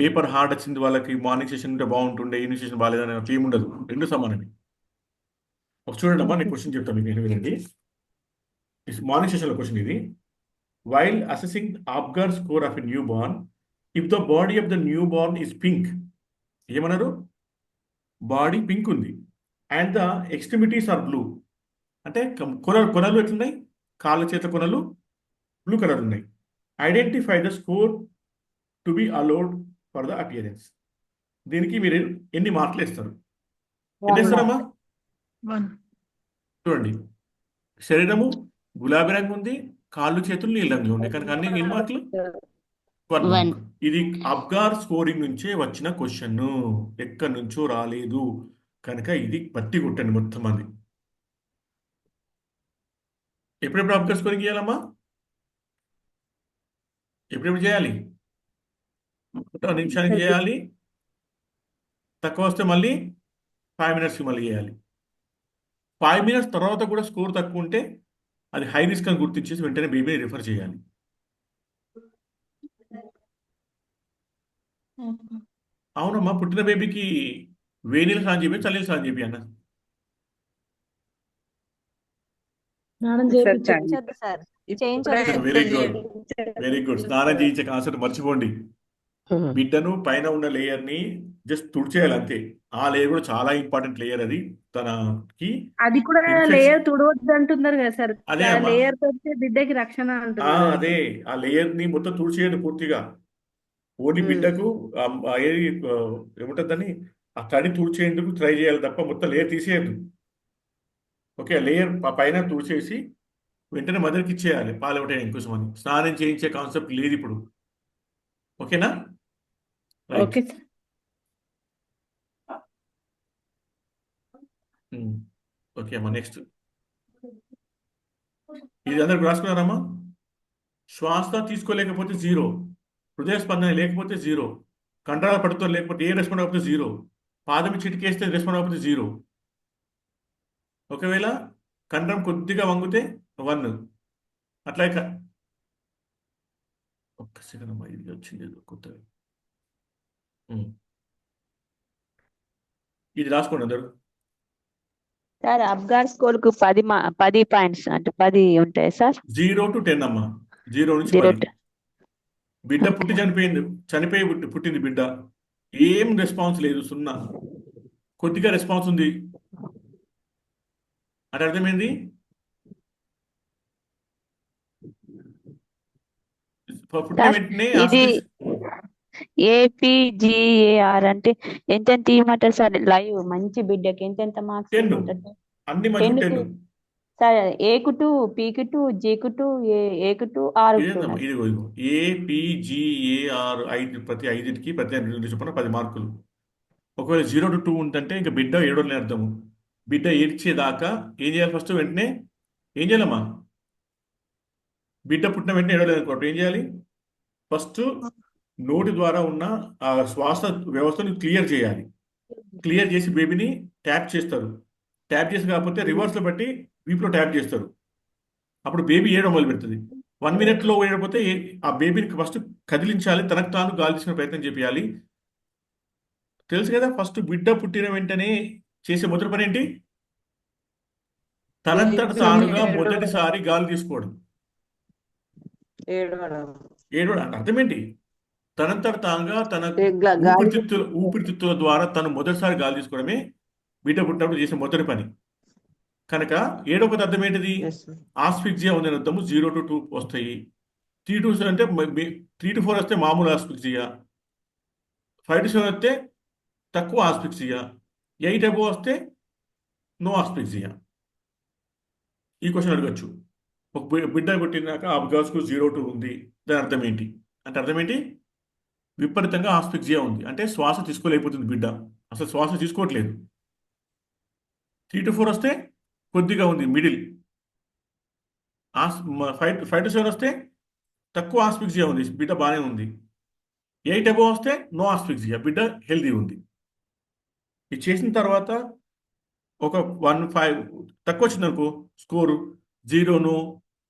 Speaker 1: పేపర్ హార్డ్ వచ్చింది వాళ్ళకి మార్నింగ్ సెషన్ ఉంటే బాగుంటుండే, ఈవినింగ్ సెషన్ బాగాలేదని అట్లా ఏమి ఉండదు, 2 సమానమే. ఒక చూడండి అమ్మా, నేను క్వశ్చన్ చెప్తాను మీకు, వినండి. మార్నింగ్ సెషన్లో క్వశ్చన్ ఇది. While assessing Apgar score of a newborn, if the body of the newborn is pink, ఏమన్నారు? బాడీ పింక్ ఉంది, and the extremities are blue, అంటే కొనలు ఎట్లున్నాయి, కాళ్ళ చేత కొనలు బ్లూ కలర్ ఉన్నాయి. Identify the score to be allowed for the appearance. దీనికి మీరు ఎన్ని మార్కులు ఇస్తారు? ఎన్ని ఇస్తారమ్మా?
Speaker 8: 1.
Speaker 1: చూడండి, శరీరము గులాబీ రంగు ఉంది, కాళ్ళు చేతులు నీళ్ళ రంగులో ఉన్నాయి, కనుక అన్ని ఎన్ని మార్కులు? 1 మార్క్. ఇది అబ్గార్ స్కోరింగ్ నుంచే వచ్చిన క్వశ్చన్, ఎక్కడి నుంచో రాలేదు. కనుక ఇది బట్టి కొట్టండి మొత్తం అది. ఎప్పుడెప్పుడు అబ్జర్వ్ స్కోరింగ్ చేయాలమ్మా? ఎప్పుడెప్పుడు చేయాలి? ఒక నిమిషానికి చేయాలి. తక్కువ వస్తే మళ్ళీ 5 మినిట్స్కి మళ్ళీ చేయాలి. 5 మినిట్స్ తర్వాత కూడా స్కోర్ తక్కువ ఉంటే అది హై రిస్క్ అని గుర్తించేసి వెంటనే బేబీని రిఫర్ చేయాలి. అవునమ్మా, పుట్టిన బేబీకి వేనీళ్ళు స్నానం చేపి చల్లీలు స్నానం చేపి అన్న.
Speaker 6: చేయించొద్దు సార్, చేయించొద్దు.
Speaker 1: Very good, very good. స్నానం చేయించే కాన్సెప్ట్ మర్చిపోండి. బిడ్డను పైన ఉన్న లేయర్ ని జస్ట్ తుడిచేయాలి అంతే. ఆ లేయర్ కూడా చాలా ఇంపార్టెంట్ లేయర్. అది తనకి
Speaker 2: అది కూడా
Speaker 1: ఇన్ఫెక్షన్.
Speaker 2: లేయర్ తుడవద్దు అంటున్నారు కదా సార్.
Speaker 1: అదే అమ్మా,
Speaker 2: లేయర్ పెడితే బిడ్డకి రక్షణ అంటున్నారు కదా.
Speaker 1: అదే ఆ లేయర్ ని మొత్తం తుడిచేయండి పూర్తిగా. ఓన్లీ బిడ్డకు ఏది ఏముంటుందని ఆ తడి తుడిచేందుకు ట్రై చేయాలి తప్ప మొత్తం లేయర్ తీసేయద్దు. ఓకే, లేయర్ పైన తుడిచేసి వెంటనే మదర్కి ఇచ్చేయాలి పాలు ఇవ్వటం కోసం అని. స్నానం చేయించే కాన్సెప్ట్ లేదు ఇప్పుడు. ఓకేనా? రైట్.
Speaker 2: Okay sir.
Speaker 1: ఓకే అమ్మా, నెక్స్ట్ ఇది అందరికి రాసుకున్నారమ్మా? శ్వాస తీసుకోలేకపోతే 0, హృదయ స్పందన లేకపోతే 0, కండరాల పడుతో లేకపోతే ఏ రెస్పాండ్ అవ్వకపోతే 0, పాదం చిటికేస్తే రెస్పాండ్ అవ్వకపోతే 0, ఒకవేళ కండరం కొద్దిగా వంగితే 1. అట్లా ఒక్క సెకండ్ అమ్మా, ఇది వచ్చింది కొత్తగా. ఇది రాసుకోండి అందరు.
Speaker 7: సార్ అబ్గార్ స్కోర్ కు 10 పాయింట్స్ అంటే 10 ఉంటాయి సార్.
Speaker 1: 0 to 10 అమ్మా. 0 నుంచి 10. బిడ్డ చనిపోయి పుట్టింది బిడ్డ. ఏం రెస్పాన్స్ లేదు, 0. కొద్దిగా రెస్పాన్స్ ఉంది అంటే అర్థమైంది. పుట్టిన వెంటనే
Speaker 7: ఇది APGAR అంటే ఎంత ఇవ్వమంటారు సార్? లైవ్ మంచి బిడ్డకి ఎంత మార్క్స్
Speaker 1: 10.
Speaker 7: ఇవ్వమంటారు?
Speaker 1: అన్ని మంచి 10.
Speaker 7: సార్ A కు 2, P కు 2, G కు 2, A కు 2, R కు 2.
Speaker 1: ఇదేందమ్మా, ఇదిగో APGAR 5 ప్రతి 5కి ప్రతి 2 చొప్పున 10 మార్కులు. ఒకవేళ 0 to 2 ఉందంటే ఇంకా బిడ్డ ఏడోని అర్థము. బిడ్డ ఏడ్చేదాకా ఏం చేయాలి? ఫస్ట్ వెంటనే ఏం చేయాలమ్మా? బిడ్డ పుట్టిన వెంటనే ఏడవలేదు అనుకోండి, ఏం చేయాలి? ఫస్ట్ నోటి ద్వారా ఉన్న ఆ శ్వాస వ్యవస్థను క్లియర్ చేయాలి. క్లియర్ చేసి బేబీని ట్యాప్ చేస్తారు. ట్యాప్ చేసి కాకపోతే రివర్స్లో బట్టి వీపులో ట్యాప్ చేస్తారు. అప్పుడు బేబీ ఏడవ మొదలు పెడుతుంది. 1 మినిట్లో ఏడకపోతే ఆ బేబీని ఫస్ట్ కదిలించాలి, తనకు తాను గాలి తీసుకునే ప్రయత్నం చేయాలి. తెలుసు కదా, ఫస్ట్ బిడ్డ పుట్టిన వెంటనే చేసే మొదటి పని ఏంటి? తనంతట తానుగా మొదటిసారి గాలి తీసుకోవడం. ఏడవడం అర్థం ఏంటి? తనంతట తానుగా తన ఊపిరితిత్తుల ద్వారా తను మొదటిసారి గాలి తీసుకోవడమే బిడ్డ పుట్టినప్పుడు చేసే మొదటి పని. కనుక ఏడవ అర్థం ఏంటిది? ఆస్ఫిక్సియా ఉందని అర్థము. 0 to 2 వస్తాయి. 3 to 7 అంటే 3 to 4 వస్తే మామూలు ఆస్ఫిక్సియా. 5 to 7 వస్తే తక్కువ ఆస్ఫిక్సియా. 8 above వస్తే నో ఆస్ఫిక్సియా. ఈ క్వశ్చన్ అడగచ్చు. ఒక బిడ్డ పుట్టినాక అబ్గాస్కు 0 to ఉంది, దాని అర్థం ఏంటి అంటే అర్థం ఏంటి? విపరీతంగా ఆస్ఫిక్సియా ఉంది అంటే శ్వాస తీసుకోలేకపోతుంది బిడ్డ, అసలు శ్వాస తీసుకోవట్లేదు. 3 to 4 వస్తే కొద్దిగా ఉంది, మిడిల్. 5 to 7 వస్తే తక్కువ ఆస్ఫిక్సియా ఉంది, బిడ్డ బాగానే ఉంది. 8 above వస్తే నో ఆస్ఫిక్సియా, బిడ్డ హెల్దీ ఉంది. ఇది చేసిన తర్వాత ఒక 1-5 తక్కువ వచ్చింది అనుకో స్కోరు, 0,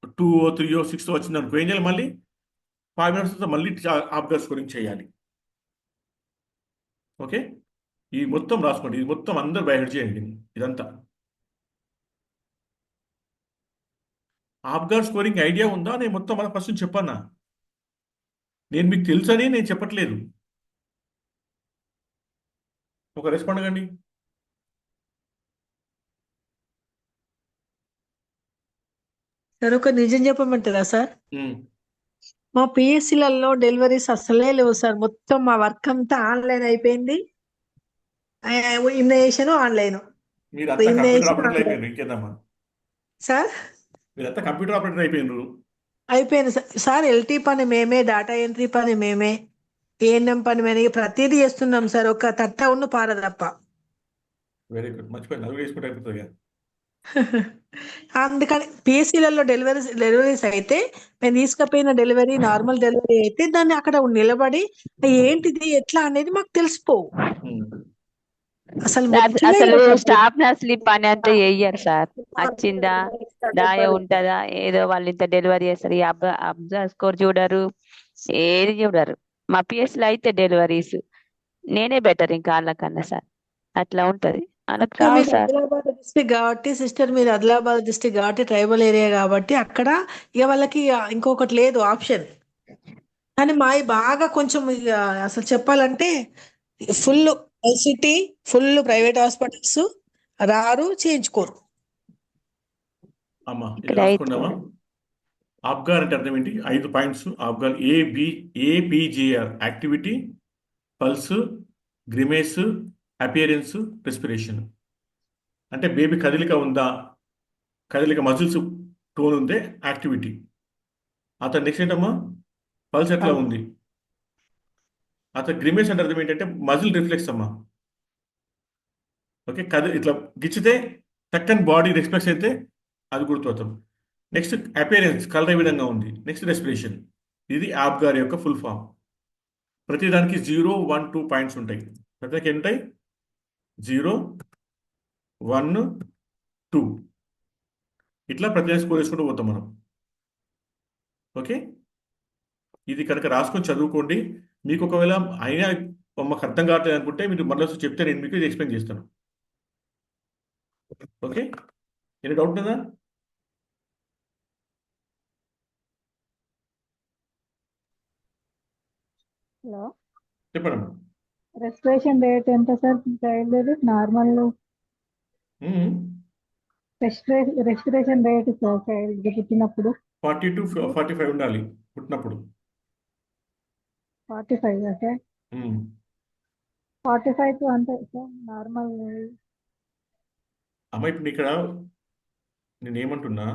Speaker 1: 2, 3, 6 వచ్చింది అనుకో, ఏం చేయాలి? మళ్ళీ 5 minutes తర్వాత మళ్ళీ అబ్గార్ స్కోరింగ్ చేయాలి. ఓకే, ఈ మొత్తం రాసుకోండి. ఇది మొత్తం అందరు బై హెడ్ చేయండి. ఇదంతా అబ్గార్ స్కోరింగ్ ఐడియా ఉందా? నేను మొత్తం మన ఫస్ట్ చెప్పన్నా. నేను మీకు తెలుసని నేను చెప్పట్లేదు. ఒక రెస్పాండ్ కండి.
Speaker 8: సార్ ఒక నిజం చెప్పమంటారా సార్? మా పిఎస్సీలలో డెలివరీస్ అసలే లేవు సార్. మొత్తం మా వర్క్ అంతా ఆన్లైన్ అయిపోయింది. Immunisation online.
Speaker 1: మీరంతా కంప్యూటర్ ఆపరేటర్ అయిపోయింది. ఇంకేందమ్మా
Speaker 8: సార్?
Speaker 1: మీరంతా కంప్యూటర్ ఆపరేటర్ అయిపోయినారు.
Speaker 8: అయిపోయింది సార్. ఎల్టీ పని మేమే, డేటా ఎంట్రీ పని మేమే, ఏఎన్ఎం పని మేమే, ప్రతిదీ చేస్తున్నాం సార్. ఒక తట్ట ఉన్న పార తప్ప.
Speaker 1: వెరీ గుడ్, మర్చిపోయింది, నలుగురు వేసుకుంటే అయిపోతుంది కదా.
Speaker 8: అందుకని పిఎస్సీలలో డెలివరీస్ అయితే మేము తీసుకుపోయిన డెలివరీ నార్మల్ డెలివరీ అయితే దాన్ని అక్కడ నిలబడి ఏంటిది ఎట్లా అనేది మాకు తెలిసిపోవు. అసలు ముచ్చటే
Speaker 7: అసలు
Speaker 8: లేదు.
Speaker 7: స్టాఫ్ నర్సులు పని అంతా చెయ్యరు సార్. వచ్చిందా దాయ ఉంటదా ఏదో వాళ్ళు ఇంత డెలివరీ చేస్తారు. ఈ అబ్జర్వ్ స్కోర్ చూడరు, ఏది చూడరు. మా పిఎస్ లో అయితే డెలివరీస్ నేనే బెటర్ ఇంకా వాళ్ళకన్నా సార్. అట్లా ఉంటది, వాళ్ళకి
Speaker 8: అక్కడ
Speaker 7: రావు
Speaker 8: మీరు
Speaker 7: సార్.
Speaker 8: ఆదిలాబాద్ డిస్ట్రిక్ట్ కాబట్టి సిస్టర్, మీరు ఆదిలాబాద్ డిస్ట్రిక్ట్ కాబట్టి ట్రైబల్ ఏరియా కాబట్టి అక్కడ ఇక వాళ్ళకి ఇంకొకటి లేదు ఆప్షన్. కానీ మావి బాగా కొంచెం ఇక అసలు చెప్పాలంటే full city, full private hospitals, రారు చేయించుకోరు.
Speaker 1: అమ్మా ఇది
Speaker 7: ఇక్కడ అయితే
Speaker 1: రాసుకున్నామా? ఆబ్గార్ అంటే అర్థం ఏంటి? 5 points. Apgar ABGR: activity, pulse, grimace, appearance, respiration. అంటే బేబీ కదలిక ఉందా, కదలిక మజిల్స్ టోన్ ఉందే యాక్టివిటీ. అతను నెక్స్ట్ ఏంటమ్మా? పల్స్ ఎట్లా ఉంది. అతను గ్రిమేస్ అంటే అర్థం ఏంటంటే మజిల్ రిఫ్లెక్స్ అమ్మా. ఓకే, ఇట్లా గిచ్చితే టక్కని బాడీ రిఫ్లెక్స్ అయితే అది గుర్తుపడతాం. నెక్స్ట్ అపియరెన్స్, కలర్ ఏ విధంగా ఉంది. Next respiration. ఇది ఆబ్గార్ యొక్క ఫుల్ ఫామ్. ప్రతిదానికి 0, 1, 2 పాయింట్స్ ఉంటాయి. ప్రతిదానికి ఎన్ని ఉంటాయి? 0, 1, 2 ఇట్లా ప్రతిదానికి స్కోర్ వేసుకుంటూ పోతాం మనం. ఓకే, ఇది కనుక రాసుకొని చదువుకోండి. మీకు ఒకవేళ అయినా మాకు అర్థం కావట్లేదు అనుకుంటే మీరు మళ్ళీ చెప్తే నేను మీకు ఇది ఎక్స్ప్లెయిన్ చేస్తాను. ఓకే, ఏమైనా డౌట్ ఉందా?
Speaker 6: హలో,
Speaker 1: చెప్పండి.
Speaker 6: రెస్పిరేషన్ రేట్ ఎంత sir child? Normal respiration rate sir child పుట్టినప్పుడు
Speaker 1: 40 to 45 ఉండాలి పుట్టినప్పుడు.
Speaker 6: 45 సార్? 45 టు అంతే సార్ నార్మల్.
Speaker 1: అమ్మ ఇప్పుడు ఇక్కడ నేను ఏమంటున్నా,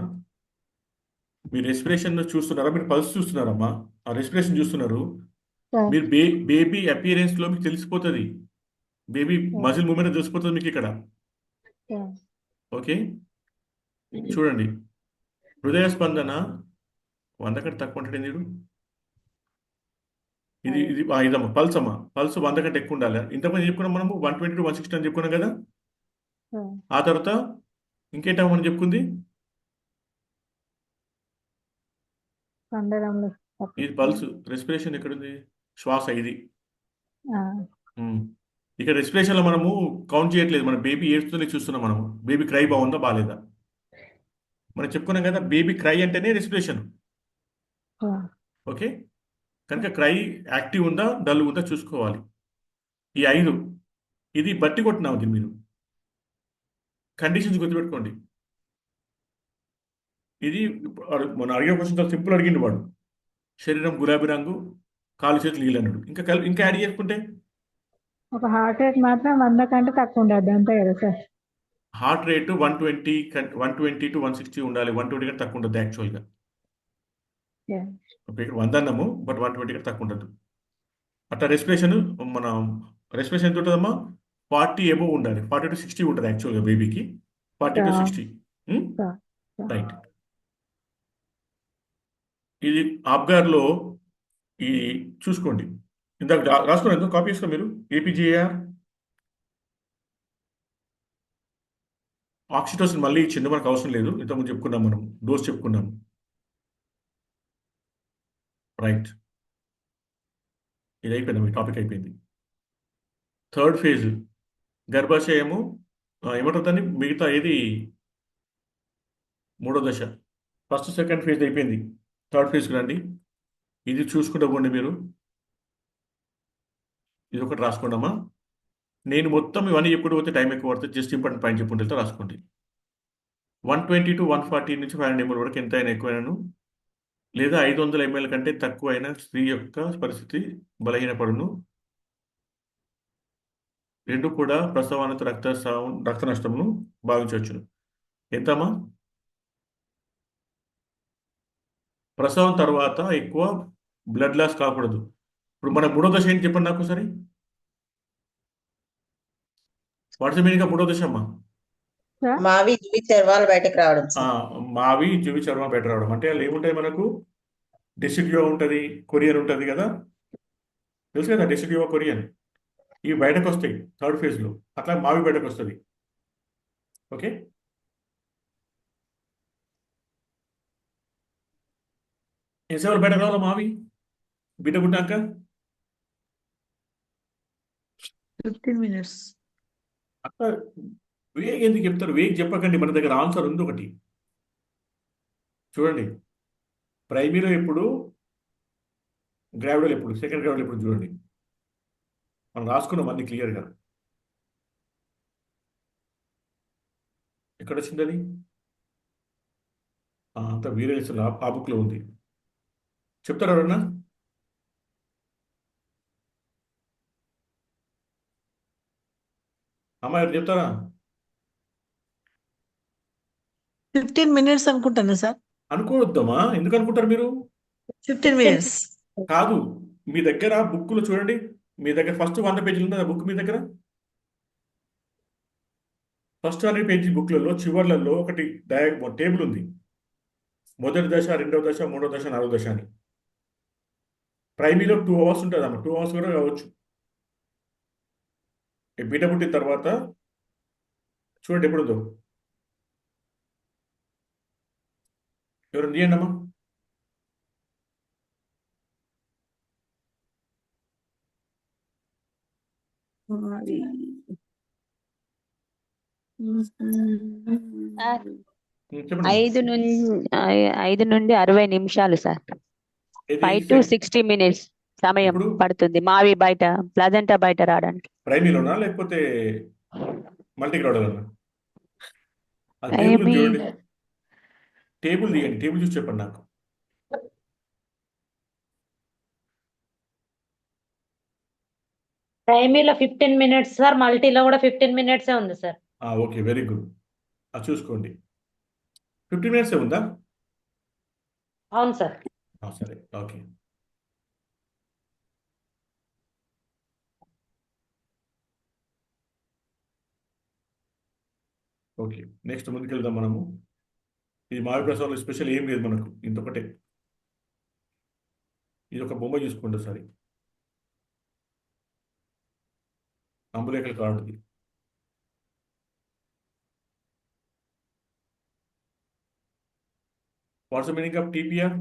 Speaker 1: మీరు రెస్పిరేషన్ చూస్తున్నారా, మీరు పల్స్ చూస్తున్నారమ్మా? ఆ రెస్పిరేషన్ చూస్తున్నారు మీరు. బేబీ అపియరెన్స్ లో మీకు తెలిసిపోతుంది, బేబీ మజిల్ మూమెంట్ తెలిసిపోతుంది మీకు ఇక్కడ. ఓకే, చూడండి, హృదయ స్పందన 100 కంటే తక్కువ ఉంటుంది మీరు. ఇది ఇదమ్మా పల్స్ అమ్మా. పల్స్ 100 కంటే ఎక్కువ ఉండాలి. ఇంతకుముందు చెప్పుకున్నాం మనము 120 to 160 అని చెప్పుకున్నాం కదా. ఆ తర్వాత ఇంకేంటమ్మా మనం చెప్పుకుంది? ఇది పల్స్. రెస్పిరేషన్ ఎక్కడుంది? శ్వాస ఇది. ఇక్కడ రెస్పిరేషన్ లో మనము కౌంట్ చేయట్లేదు, మన బేబీ ఏడుస్తూనే చూస్తున్నాం మనము. బేబీ క్రై బాగుందా బాగాలేదా మనం చెప్పుకున్నాం కదా. బేబీ క్రై అంటేనే రెస్పిరేషన్. ఓకే, కనుక క్రై యాక్టివ్ ఉందా డల్ ఉందా చూసుకోవాలి. ఈ 5 ఇది బట్టి కొట్టినాం. అది మీరు కండిషన్స్ గుర్తుపెట్టుకోండి. ఇది మన అడిగే క్వశ్చన్ చాలా సింపుల్ అడిగిండు వాడు. శరీరం గులాబీ రంగు, కాలు చేతులు నీళ్ళు అన్నాడు. ఇంకా యాడ్ చేసుకుంటే
Speaker 6: ఒక హార్ట్ రేట్ మాత్రం 100 కంటే తక్కువ ఉండదు అంతే కదా సార్?
Speaker 1: హార్ట్ రేటు 120 to 160 ఉండాలి. 120 కంటే తక్కువ ఉండదు యాక్చువల్గా. ఓకే, 100 అన్నాము, బట్ 120 కంటే తక్కువ ఉండదు. అట్లా రెస్పిరేషన్ మన రెస్పిరేషన్ ఎంత ఉంటుందమ్మా? 40 ఎబోవ్ ఉండాలి. 40 to 60 ఉంటుంది యాక్చువల్గా బేబీకి. 40 to 60 రైట్. ఇది ఆబ్గార్లో ఈ చూసుకోండి. ఇందాక రాసుకున్నారు, ఎందుకు కాపీ చేసుకో మీరు. ఏపీజీఆర్ ఆక్సిటోసిన్ మళ్ళీ ఇచ్చింది, మనకు అవసరం లేదు. ఇంతకుముందు చెప్పుకున్నాం, మనం డోస్ చెప్పుకున్నాము. రైట్, ఇది అయిపోయింది, మీ టాపిక్ అయిపోయింది. థర్డ్ ఫేజ్ గర్భాశయము ఏమంటుందని మిగతా ఏది మూడో దశ. ఫస్ట్ సెకండ్ ఫేజ్ అయిపోయింది, థర్డ్ ఫేజ్కి రండి. ఇది చూసుకుంటూ పోండి మీరు. ఇది ఒకటి రాసుకోండమ్మా. నేను మొత్తం ఇవన్నీ చెప్పుకుంటూ పోతే టైం ఎక్కువ పడుతుంది. జస్ట్ ఇంపార్టెంట్ పాయింట్ చెప్పుకుంటే రాసుకోండి. 120 to 140 నుంచి 500 ml వరకు ఎంత అయినా ఎక్కువైనాను, లేదా 500 ml కంటే తక్కువ అయినా స్త్రీ యొక్క పరిస్థితి బలహీనపడును. రెండు కూడా ప్రసవానంతర రక్త నష్టమును భావించవచ్చును. ఎంతమ్మా? ప్రసవం తర్వాత ఎక్కువ బ్లడ్ లాస్ కాకూడదు. ఇప్పుడు మన మూడో దశ ఏంటి చెప్పండి నాకు సరే. వాట్స్ మీనింగ్ మూడో దశ అమ్మా?
Speaker 6: సార్
Speaker 9: మావి జూవి చర్వాలు బయటకు రావడం
Speaker 1: ఆ,
Speaker 9: సార్.
Speaker 1: మావి జువి చర్మ బెటర్ రావడం అంటే అందులో ఏముంటాయి మనకు? డెసిడియో ఉంటుంది, కొరియన్ ఉంటుంది కదా, తెలుసు కదా డెసిడియో కొరియన్. ఇవి బయటకు వస్తాయి థర్డ్ ఫేజ్లో. అట్లా మావి బయటకు వస్తుంది. ఓకే, ఎంతసేపు బయటకు రావాలా మావి బిడ్డ పుట్టాక?
Speaker 8: 15 minutes.
Speaker 1: అట్లా వేగ్ ఎందుకు చెప్తారు? వేగ్ చెప్పకండి, మన దగ్గర ఆన్సర్ ఉంది ఒకటి. చూడండి, ప్రైమరీలో ఎప్పుడు, గ్రావిడల్ ఎప్పుడు, సెకండ్ గ్రావిడల్ ఎప్పుడు చూడండి. మనం రాసుకున్నాం అన్ని క్లియర్గా. ఎక్కడ వచ్చింది అది? అంత వీరే ఆ బుక్లో ఉంది. చెప్తారా ఎవరన్నా? అమ్మాయి ఎవరు చెప్తారా?
Speaker 8: 15 minutes అనుకుంటాను సార్.
Speaker 1: అనుకోవద్దమ్మా, ఎందుకు అనుకుంటారు మీరు?
Speaker 8: 15 minutes.
Speaker 1: కాదు, మీ దగ్గర బుక్లో చూడండి, మీ దగ్గర ఫస్ట్ 100 పేజీలు ఉంది బుక్ మీ దగ్గర. ఫస్ట్ 100 పేజీ బుక్లలో చివర్లలో ఒకటి టేబుల్ ఉంది. మొదటి దశ, రెండవ దశ, మూడవ దశ, నాలుగో దశ అని. ప్రైమరీలో 2 hours ఉంటుంది అమ్మ, 2 hours కూడా కావచ్చు. ఈ బిడ్డ పుట్టిన తర్వాత చూడండి ఎప్పుడుందో. ఎవరు తీయండి అమ్మా.
Speaker 7: సార్
Speaker 1: చెప్పండి.
Speaker 7: 5 నుండి 60 నిమిషాలు సార్. 5 to 60 minutes సమయం
Speaker 1: ఇప్పుడు
Speaker 7: పడుతుంది మావి బయట ప్లజెంటా బయట రావడానికి.
Speaker 1: ప్రైమరీలోనా లేకపోతే మల్టీ గ్రౌడలోనా? అది టేబుల్ ఉంది చూడండి, టేబుల్ తీయండి, టేబుల్ చూసి చెప్పండి నాకు.
Speaker 10: ప్రైమరీలో 15 minutes సార్, మల్టీలో కూడా 15 minutes ఉంది సార్.
Speaker 1: Okay, very good. అది చూసుకోండి. 15 minutes ఉందా?
Speaker 10: అవును సార్.
Speaker 1: సరే, ఓకే. ఓకే, నెక్స్ట్ ముందుకెళ్దాం మనము. ఈ మావి ప్రసాదంలో స్పెషల్ ఏం లేదు మనకు, ఇంతొకటే. ఇది ఒక బొమ్మ చూసుకోండి సరే, అంబులేకల కార్డుది. What's meaning of TPR?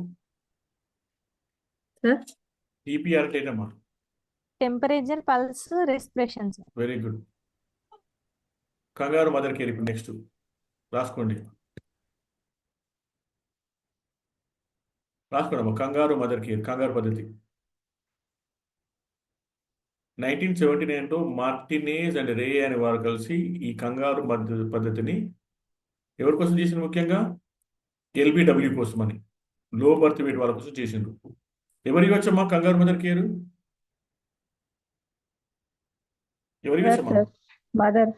Speaker 2: Sir
Speaker 1: TPR అంటే ఏంటమ్మా?
Speaker 12: Temperature, pulse, respiration sir.
Speaker 1: Very good. Kangaroo mother care ఇప్పుడు నెక్స్ట్ రాసుకోండి. రాసుకోండమ్మా, కంగారు మదర్ కేర్, కంగారు పద్ధతి. 1979లో మార్టినేజ్ అండ్ రే అనే వారు కలిసి ఈ కంగారు పద్ధతిని ఎవరి కోసం చేసిండ్రు? ముఖ్యంగా ఎల్బిడబ్ల్యూ కోసం అని, లో బర్త్ వెయిట్ వాళ్ళ కోసం చేసిండ్రు. ఎవరు ఇవ్వచ్చమ్మా కంగారు మదర్ కేర్? ఎవరు ఇవ్వచ్చమ్మా?
Speaker 6: మదర్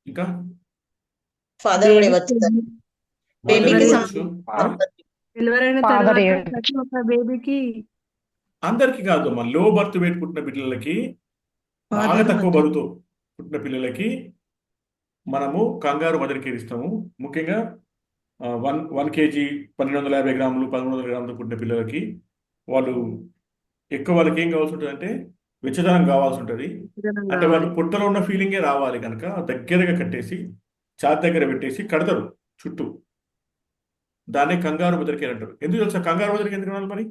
Speaker 1: ఇంకా
Speaker 9: ఫాదర్ కూడా ఇవ్వచ్చు సార్.
Speaker 1: మదర్
Speaker 9: బేబీకి
Speaker 1: ఇవ్వచ్చు.
Speaker 2: డెలివరీ అయిన
Speaker 11: Father
Speaker 2: తర్వాత
Speaker 11: ఏ-
Speaker 2: ప్రతి ఒక్క బేబీకి
Speaker 1: అందరికి కాదు అమ్మా, లో బర్త్ వెయిట్ పుట్టిన పిల్లలకి, బాగా
Speaker 8: Father
Speaker 1: తక్కువ
Speaker 8: mother.
Speaker 1: బరువుతో పుట్టిన పిల్లలకి మనము కంగారు మదర్ కేర్ ఇస్తాము. ముఖ్యంగా 1 kg 1250 గ్రాములు 1300 గ్రాములు పుట్టిన పిల్లలకి వాళ్ళు ఎక్కువ, వాళ్ళకి ఏం కావాల్సి ఉంటుంది అంటే వెచ్చదనం కావాల్సి ఉంటుంది. అంటే వాళ్ళు పుట్టలో ఉన్న ఫీలింగే రావాలి కనుక దగ్గరగా కట్టేసి ఛాతి దగ్గర పెట్టేసి కడతారు చుట్టూ. దాన్నే కంగారు మదర్ కేర్ అంటారు. ఎందుకు తెలుసా కంగారు మదర్ కేర్ ఎందుకు అనాలి మరి?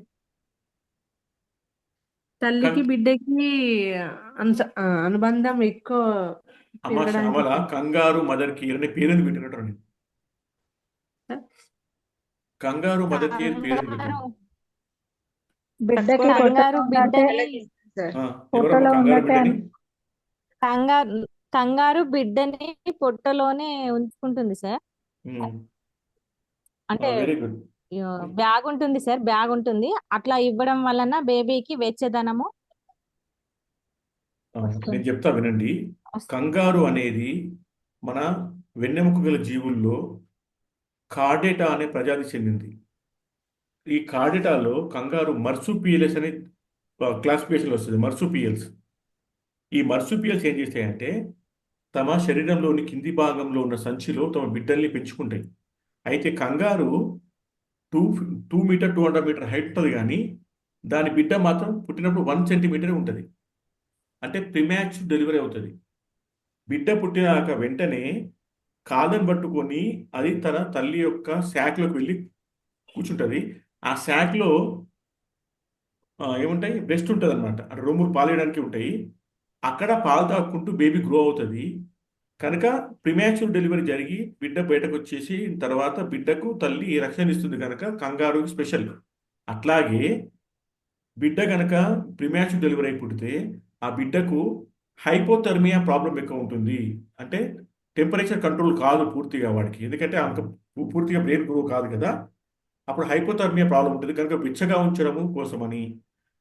Speaker 2: తల్లికి బిడ్డకి అనుబంధం ఎక్కువ
Speaker 1: అమ్మ
Speaker 2: పెరగడానికి.
Speaker 1: శ్యామల, కంగారు మదర్ కేర్ అనే పేరు ఎందుకు పెట్టినట్టు నేను? కంగారు మదర్ కేర్ పేరు ఎందుకు పెట్టాను?
Speaker 6: బిడ్డకి
Speaker 12: కంగారు బిడ్డని
Speaker 1: ఎవరమ్మా
Speaker 6: పొట్టలో
Speaker 1: కంగారు
Speaker 6: ఉన్నట్టే
Speaker 1: బిడ్డని?
Speaker 12: కంగారు బిడ్డని పొట్టలోనే ఉంచుకుంటుంది సార్. అంటే
Speaker 1: వెరీ గుడ్.
Speaker 12: బ్యాగ్ ఉంటుంది సార్, బ్యాగ్ ఉంటుంది. అట్లా ఇవ్వడం వలన బేబీకి వెచ్చదనము
Speaker 1: నేను చెప్తా వినండి. కంగారు అనేది మన వెన్నెముక గల జీవుల్లో కార్డేటా అనే ప్రజాతి చెందింది. ఈ కార్డేటాలో కంగారు మర్సుపియల్స్ అనే క్లాసిఫికేషన్ వస్తుంది. మర్సుపియల్స్. ఈ మర్సుపియల్స్ ఏం చేస్తాయంటే తమ శరీరంలోని కింది భాగంలో ఉన్న సంచిలో తమ బిడ్డల్ని పెంచుకుంటాయి. అయితే కంగారు 2 మీటర్ 2.5 మీటర్ హైట్ ఉంటుంది, కానీ దాని బిడ్డ మాత్రం పుట్టినప్పుడు 1 సెంటీమీటరే ఉంటుంది. అంటే ప్రిమాచ్యూర్ డెలివరీ అవుతుంది. బిడ్డ పుట్టినాక వెంటనే కాళ్ళను పట్టుకొని అది తన తల్లి యొక్క శాఖలోకి వెళ్ళి కూర్చుంటుంది. ఆ శాఖలో ఏముంటాయి, బ్రెస్ట్ ఉంటుంది అనమాట. అంటే రొమ్ములు పాలేయడానికి ఉంటాయి. అక్కడ పాలు తాక్కుంటూ బేబీ గ్రో అవుతుంది. కనుక ప్రిమాచ్యూర్ డెలివరీ జరిగి బిడ్డ బయటకు వచ్చేసి తర్వాత బిడ్డకు తల్లి రక్షణ ఇస్తుంది కనుక కంగారుకి స్పెషల్. అట్లాగే బిడ్డ కనుక ప్రిమాచ్యూర్ డెలివరీ అయి పుడితే ఆ బిడ్డకు హైపోథర్మియా ప్రాబ్లం ఎక్కువ ఉంటుంది. అంటే టెంపరేచర్ కంట్రోల్ కాదు పూర్తిగా వాడికి, ఎందుకంటే అంత పూర్తిగా బ్రెయిన్ గ్రో కాదు కదా. అప్పుడు హైపోథర్మియా ప్రాబ్లం ఉంటుంది. కనుక వెచ్చగా ఉంచడము కోసమని,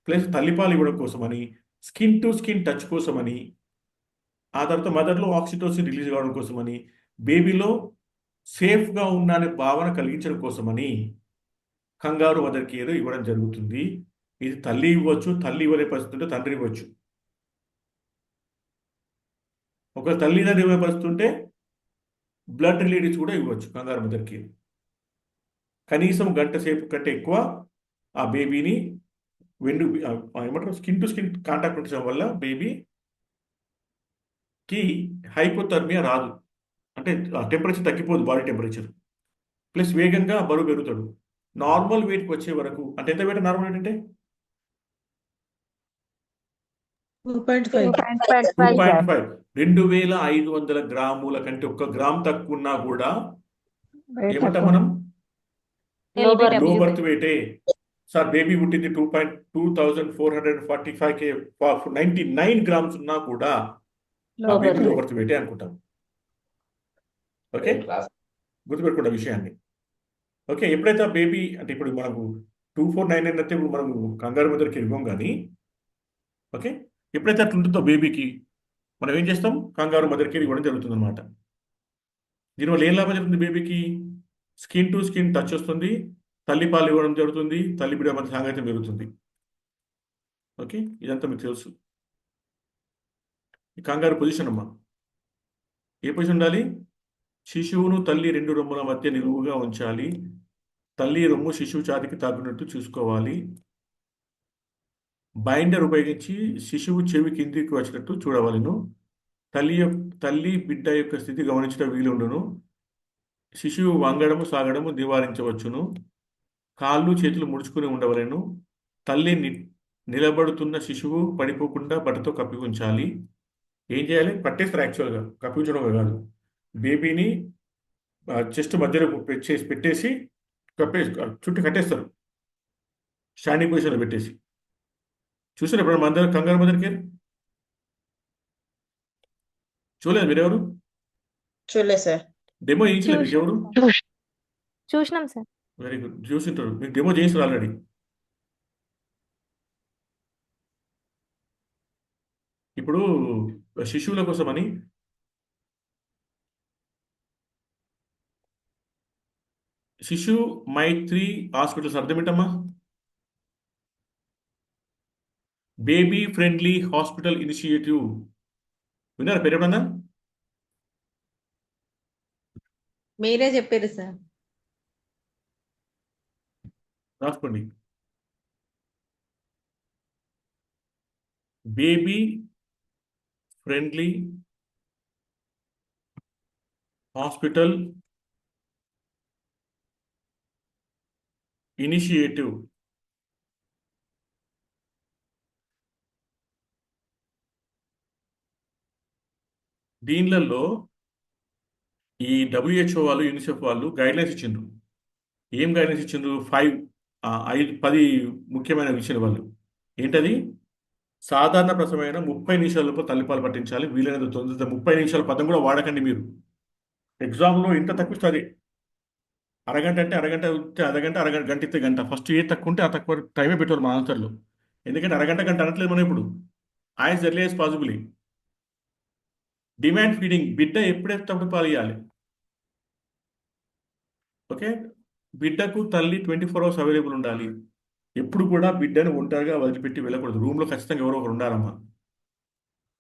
Speaker 1: ప్లస్ తల్లిపాలు ఇవ్వడం కోసమని, స్కిన్ టు స్కిన్ టచ్ కోసమని, ఆ తర్వాత మదర్లో ఆక్సిటోసిన్ రిలీజ్ కావడం కోసమని, బేబీలో సేఫ్గా ఉన్న అనే భావన కలిగించడం కోసమని కంగారు మదర్ కేర్ ఇవ్వడం జరుగుతుంది. ఇది తల్లి ఇవ్వచ్చు, తల్లి ఇవ్వలే పరిస్థితి ఉంటే తండ్రి ఇవ్వచ్చు. ఒక తల్లిదండ్రి ఇవ్వే పరిస్థితి ఉంటే బ్లడ్ రిలేటివ్స్ కూడా ఇవ్వచ్చు కంగారు మదర్ కేర్. కనీసం గంట సేపు కంటే ఎక్కువ ఆ బేబీని ఏమంటారు స్కిన్ టు స్కిన్ కాంటాక్ట్ ఉంచడం వల్ల బేబీకి హైపోథర్మియా రాదు. అంటే టెంపరేచర్ తగ్గిపోదు, బాడీ టెంపరేచర్. ప్లస్ వేగంగా బరువు పెరుగుతాడు. నార్మల్ వెయిట్కి వచ్చే వరకు, అంటే ఎంత వెయిట్ నార్మల్ వెయిట్ అంటే
Speaker 8: 2.5
Speaker 1: 2.5 2500 గ్రాముల కంటే 1 గ్రామ్ తక్కువ ఉన్నా కూడా ఏమంటాం మనం,
Speaker 10: Low birth
Speaker 1: లో
Speaker 10: weight.
Speaker 1: బర్త్ వెయిటే. సార్ బేబీ పుట్టింది 2445 99 గ్రామ్స్ ఉన్నా కూడా ఆ
Speaker 10: Low
Speaker 1: బేబీ
Speaker 10: birth
Speaker 1: లో
Speaker 10: weight.
Speaker 1: బర్త్ వెయిటే అనుకుంటాం. ఓకే, గుర్తుపెట్టుకున్న విషయాన్ని. ఓకే, ఎప్పుడైతే ఆ బేబీ అంటే ఇప్పుడు మనకు 2499 అయితే ఇప్పుడు మనము కంగారు మదర్కి ఇవ్వం, కానీ ఓకే ఎప్పుడైతే అట్లా ఉంటుందో బేబీకి మనం ఏం చేస్తాం, కంగారు మదర్కి ఇవ్వడం జరుగుతుంది అనమాట. దీనివల్ల ఏం లాభం జరుగుతుంది, బేబీకి స్కిన్ టు స్కిన్ టచ్ వస్తుంది, తల్లి పాలు ఇవ్వడం జరుగుతుంది, తల్లి బిడ్డ మధ్య సాంగత్యం పెరుగుతుంది. ఓకే, ఇదంతా మీకు తెలుసు. ఈ కంగారు పొజిషన్ అమ్మా, ఏ పొజిషన్ ఉండాలి, శిశువును తల్లి 2 రొమ్ముల మధ్య నిలువుగా ఉంచాలి. తల్లి రొమ్ము శిశువు ఛాతీకి తాకినట్టు చూసుకోవాలి. బైండర్ ఉపయోగించి శిశువు చెవి కిందికి వచ్చినట్టు చూడవలను. తల్లి బిడ్డ యొక్క స్థితి గమనించడం వీలుండును. శిశువు వంగడము సాగడము నివారించవచ్చును. కాళ్ళు చేతులు ముడుచుకుని ఉండవలను. తల్లి నిలబడుతున్న శిశువు పడిపోకుండా బట్టతో కప్పి ఉంచాలి. ఏం చేయాలి, పట్టేస్తారు యాక్చువల్గా, కప్పి ఉంచడం కాదు. బేబీని చెస్ట్ మధ్యలో పెట్టేసి చుట్టూ కట్టేస్తారు, స్టాండింగ్ పొజిషన్లో పెట్టేసి. చూసారు ఇప్పుడు మన అందరం కంగారు మదర్ కేర్? చూడలేదు మీరెవరు?
Speaker 9: చూడలే సార్.
Speaker 1: డెమో చేయించలేదు మీకు ఎవరు?
Speaker 12: చూసినాం సార్.
Speaker 1: Very good, చూసింటారు. మీకు డెమో చేయించారు ఆల్రెడీ. ఇప్పుడు శిశువుల కోసమని శిశు మైత్రి హాస్పిటల్స్ అర్థం ఏంటమ్మా? Baby friendly hospital initiative. విన్నారా పేరు ఎప్పుడన్నా?
Speaker 3: మీరే చెప్పారు సార్.
Speaker 1: రాసుకోండి, బేబీ ఫ్రెండ్లీ హాస్పిటల్ ఇనిషియేటివ్. దీనిలలో ఈ WHO వాళ్ళు, యూనిసెఫ్ వాళ్ళు గైడ్లైన్స్ ఇచ్చిండ్రు. ఏం గైడ్లైన్స్ ఇచ్చిండ్రు? 10 ముఖ్యమైన విషయాలు వాళ్ళు. ఏంటది? సాధారణ ప్రసవమైన 30 నిమిషాల లోపు తల్లిపాలు పట్టించాలి, వీలైనంత తొందరగా. 30 నిమిషాల పదం కూడా వాడకండి మీరు. ఎగ్జామ్లో ఇంత తక్కువ ఇస్తుంది. అరగంట అంటే అరగంట ఇస్తే అరగంట, గంట ఇస్తే గంట. ఫస్ట్ ఏ తక్కువ ఉంటే ఆ తక్కువ టైమే పెట్టారు మన ఆన్సర్లో. ఎందుకంటే అరగంట గంట అనట్లేదు మనం ఇప్పుడు. As early as possible. Demand feeding, బిడ్డ ఎప్పుడైతే అప్పుడు పాలు ఇవ్వాలి. ఓకే, బిడ్డకు తల్లి 24 hours అవైలబుల్ ఉండాలి. ఎప్పుడు కూడా బిడ్డను ఒంటరిగా వదిలిపెట్టి వెళ్ళకూడదు. రూమ్లో ఖచ్చితంగా ఎవరో ఒకరు ఉండాలమ్మా.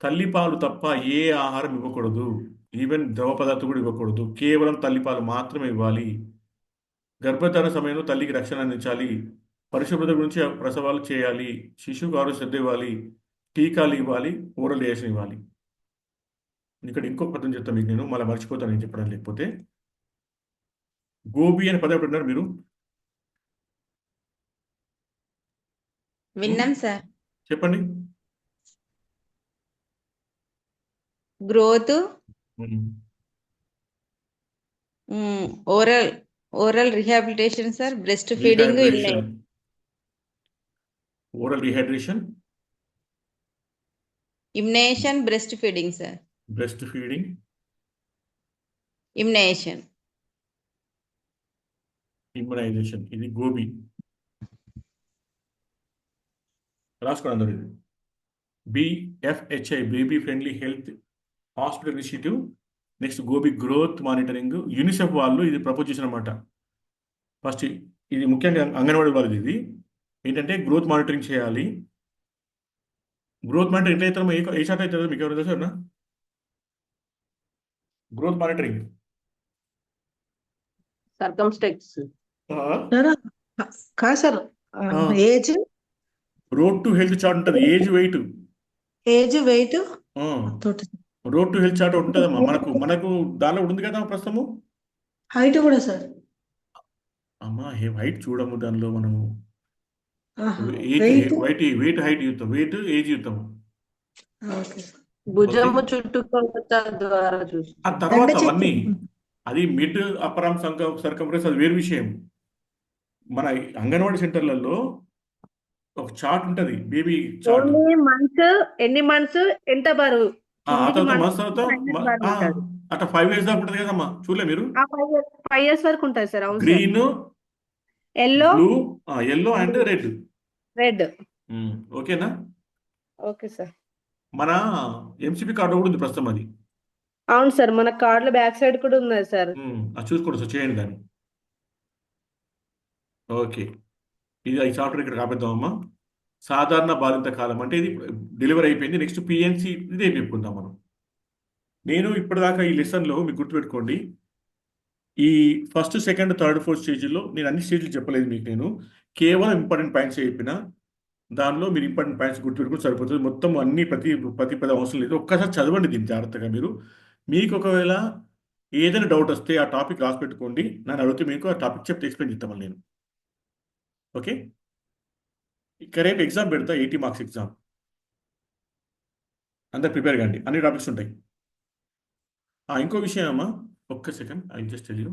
Speaker 1: తల్లిపాలు తప్ప ఏ ఆహారం ఇవ్వకూడదు. ఈవెన్ ద్రవ పదార్థం కూడా ఇవ్వకూడదు. కేవలం తల్లిపాలు మాత్రమే ఇవ్వాలి. గర్భధారణ సమయంలో తల్లికి రక్షణ అందించాలి. పరిశుభ్రత గురించి ప్రసవాలు చేయాలి. శిశువుకు ఆరోగ్య శ్రద్ధ ఇవ్వాలి. టీకాలు ఇవ్వాలి. ఓరల్ రేషన్ ఇవ్వాలి. ఇక్కడ ఇంకొక పదం చెప్తాను మీకు, నేను మళ్ళీ మర్చిపోతాను నేను చెప్పడం. లేకపోతే గోబీ అనే పదం ఎప్పుడున్నారు మీరు?
Speaker 3: విన్నాం సార్.
Speaker 1: చెప్పండి.
Speaker 3: Growth,
Speaker 1: um.
Speaker 3: Oral rehabilitation sir, breastfeeding,
Speaker 1: rehydration. Oral rehydration,
Speaker 3: immunisation, breastfeeding sir,
Speaker 1: breastfeeding,
Speaker 3: immunisation.
Speaker 1: Immunisation. ఇది గోబీ. రాసుకోండి అందరూ. ఇది BFHI, baby friendly health hospital initiative. Next GOBI growth monitoring. UNICEF వాళ్ళు ఇది propose చేసిన అనమాట. First ఇది ముఖ్యంగా అంగన్వాడీ వాళ్ళది. ఇది ఏంటంటే గ్రోత్ మానిటరింగ్ చేయాలి. గ్రోత్ మానిటరింగ్ ఎట్లా అవుతారో ఏ షాట్ అవుతుందో మీకు ఎవరు తెలుసా? గ్రోత్ మానిటరింగ్
Speaker 9: సర్కమ్స్టెక్స్.
Speaker 8: కాదు sir, age
Speaker 1: road to health chart ఉంటుంది. Age, weight.
Speaker 8: Weight
Speaker 1: road to health chart ఉంటుందమ్మా. మనకు మనకు దానిలో ఉంది కదా ప్రస్తుతము.
Speaker 8: హైట్ కూడా సార్.
Speaker 1: అమ్మా హైట్ చూడము దానిలో మనము.
Speaker 8: వెయిట్
Speaker 1: వెయిట్ హైట్ చూస్తాం, వెయిట్ ఏజ్ చూస్తాము.
Speaker 9: భుజము చుట్టూ కొలత ద్వారా చూసి
Speaker 1: ఆ తర్వాత అవన్నీ అది మిడ్ అప్పర్ ఆర్మ్ సర్కంఫరెన్స్, అది వేరు విషయం. మన అంగన్వాడీ సెంటర్లలో ఒక చార్ట్ ఉంటది, బేబీ చార్ట్.
Speaker 2: ఓన్లీ మంత్స్, ఎన్ని మంత్స్, ఎంత బరువు,
Speaker 1: ఆ
Speaker 2: కిందికి
Speaker 1: తర్వాత
Speaker 2: మంత్స్
Speaker 1: మంత్స్ తర్వాత
Speaker 2: బరువు ఉంటుంది.
Speaker 1: అట్లా 5 years దాకా ఉంటుంది కదమ్మా. చూడలే మీరు?
Speaker 2: 5 years వరకు ఉంటుంది సార్. అవును sir.
Speaker 1: Green,
Speaker 2: yellow,
Speaker 1: yellow and red.
Speaker 2: Red.
Speaker 1: ఓకేనా?
Speaker 2: Okay sir.
Speaker 1: మన ఎంసీపీ కార్డు కూడా ఉంది ప్రస్తుతం. అది
Speaker 2: అవును సార్, మన కార్డులో బ్యాక్ సైడ్ కూడా ఉన్నది సార్.
Speaker 1: అది చూసుకోండి సార్, చేయండి దాన్ని. ఓకే, ఇది ఈ సాఫ్ట్వేర్ ఇక్కడ కాపేద్దామమ్మా. సాధారణ బాలింత కాలం అంటే ఇది డెలివరీ అయిపోయింది. నెక్స్ట్ పిఎన్సి, ఇదే చెప్పుకుందాం మనం. నేను ఇప్పటిదాకా ఈ లెసన్లో మీకు గుర్తుపెట్టుకోండి, ఈ ఫస్ట్, సెకండ్, థర్డ్, ఫోర్త్ స్టేజ్లో నేను అన్ని స్టేజ్లు చెప్పలేదు మీకు. నేను కేవలం ఇంపార్టెంట్ పాయింట్స్ చెప్పిన. దానిలో మీరు ఇంపార్టెంట్ పాయింట్స్ గుర్తుపెట్టుకుని సరిపోతుంది. మొత్తం అన్ని ప్రతి పదం అవసరం లేదు. ఒక్కసారి చదవండి దీన్ని జాగ్రత్తగా మీరు. మీకు ఒకవేళ ఏదైనా డౌట్ వస్తే ఆ టాపిక్ రాసి పెట్టుకోండి. నన్ను అడిగితే మీకు ఆ టాపిక్ చెప్తే ఎక్స్ప్లెయిన్ చేస్తామని నేను. ఓకే, ఇక రేపు ఎగ్జామ్ పెడతా, 80 marks ఎగ్జామ్. అందరు ప్రిపేర్ కండి, అన్ని టాపిక్స్ ఉంటాయి. ఇంకో విషయం అమ్మా, ఒక్క second, I just tell you.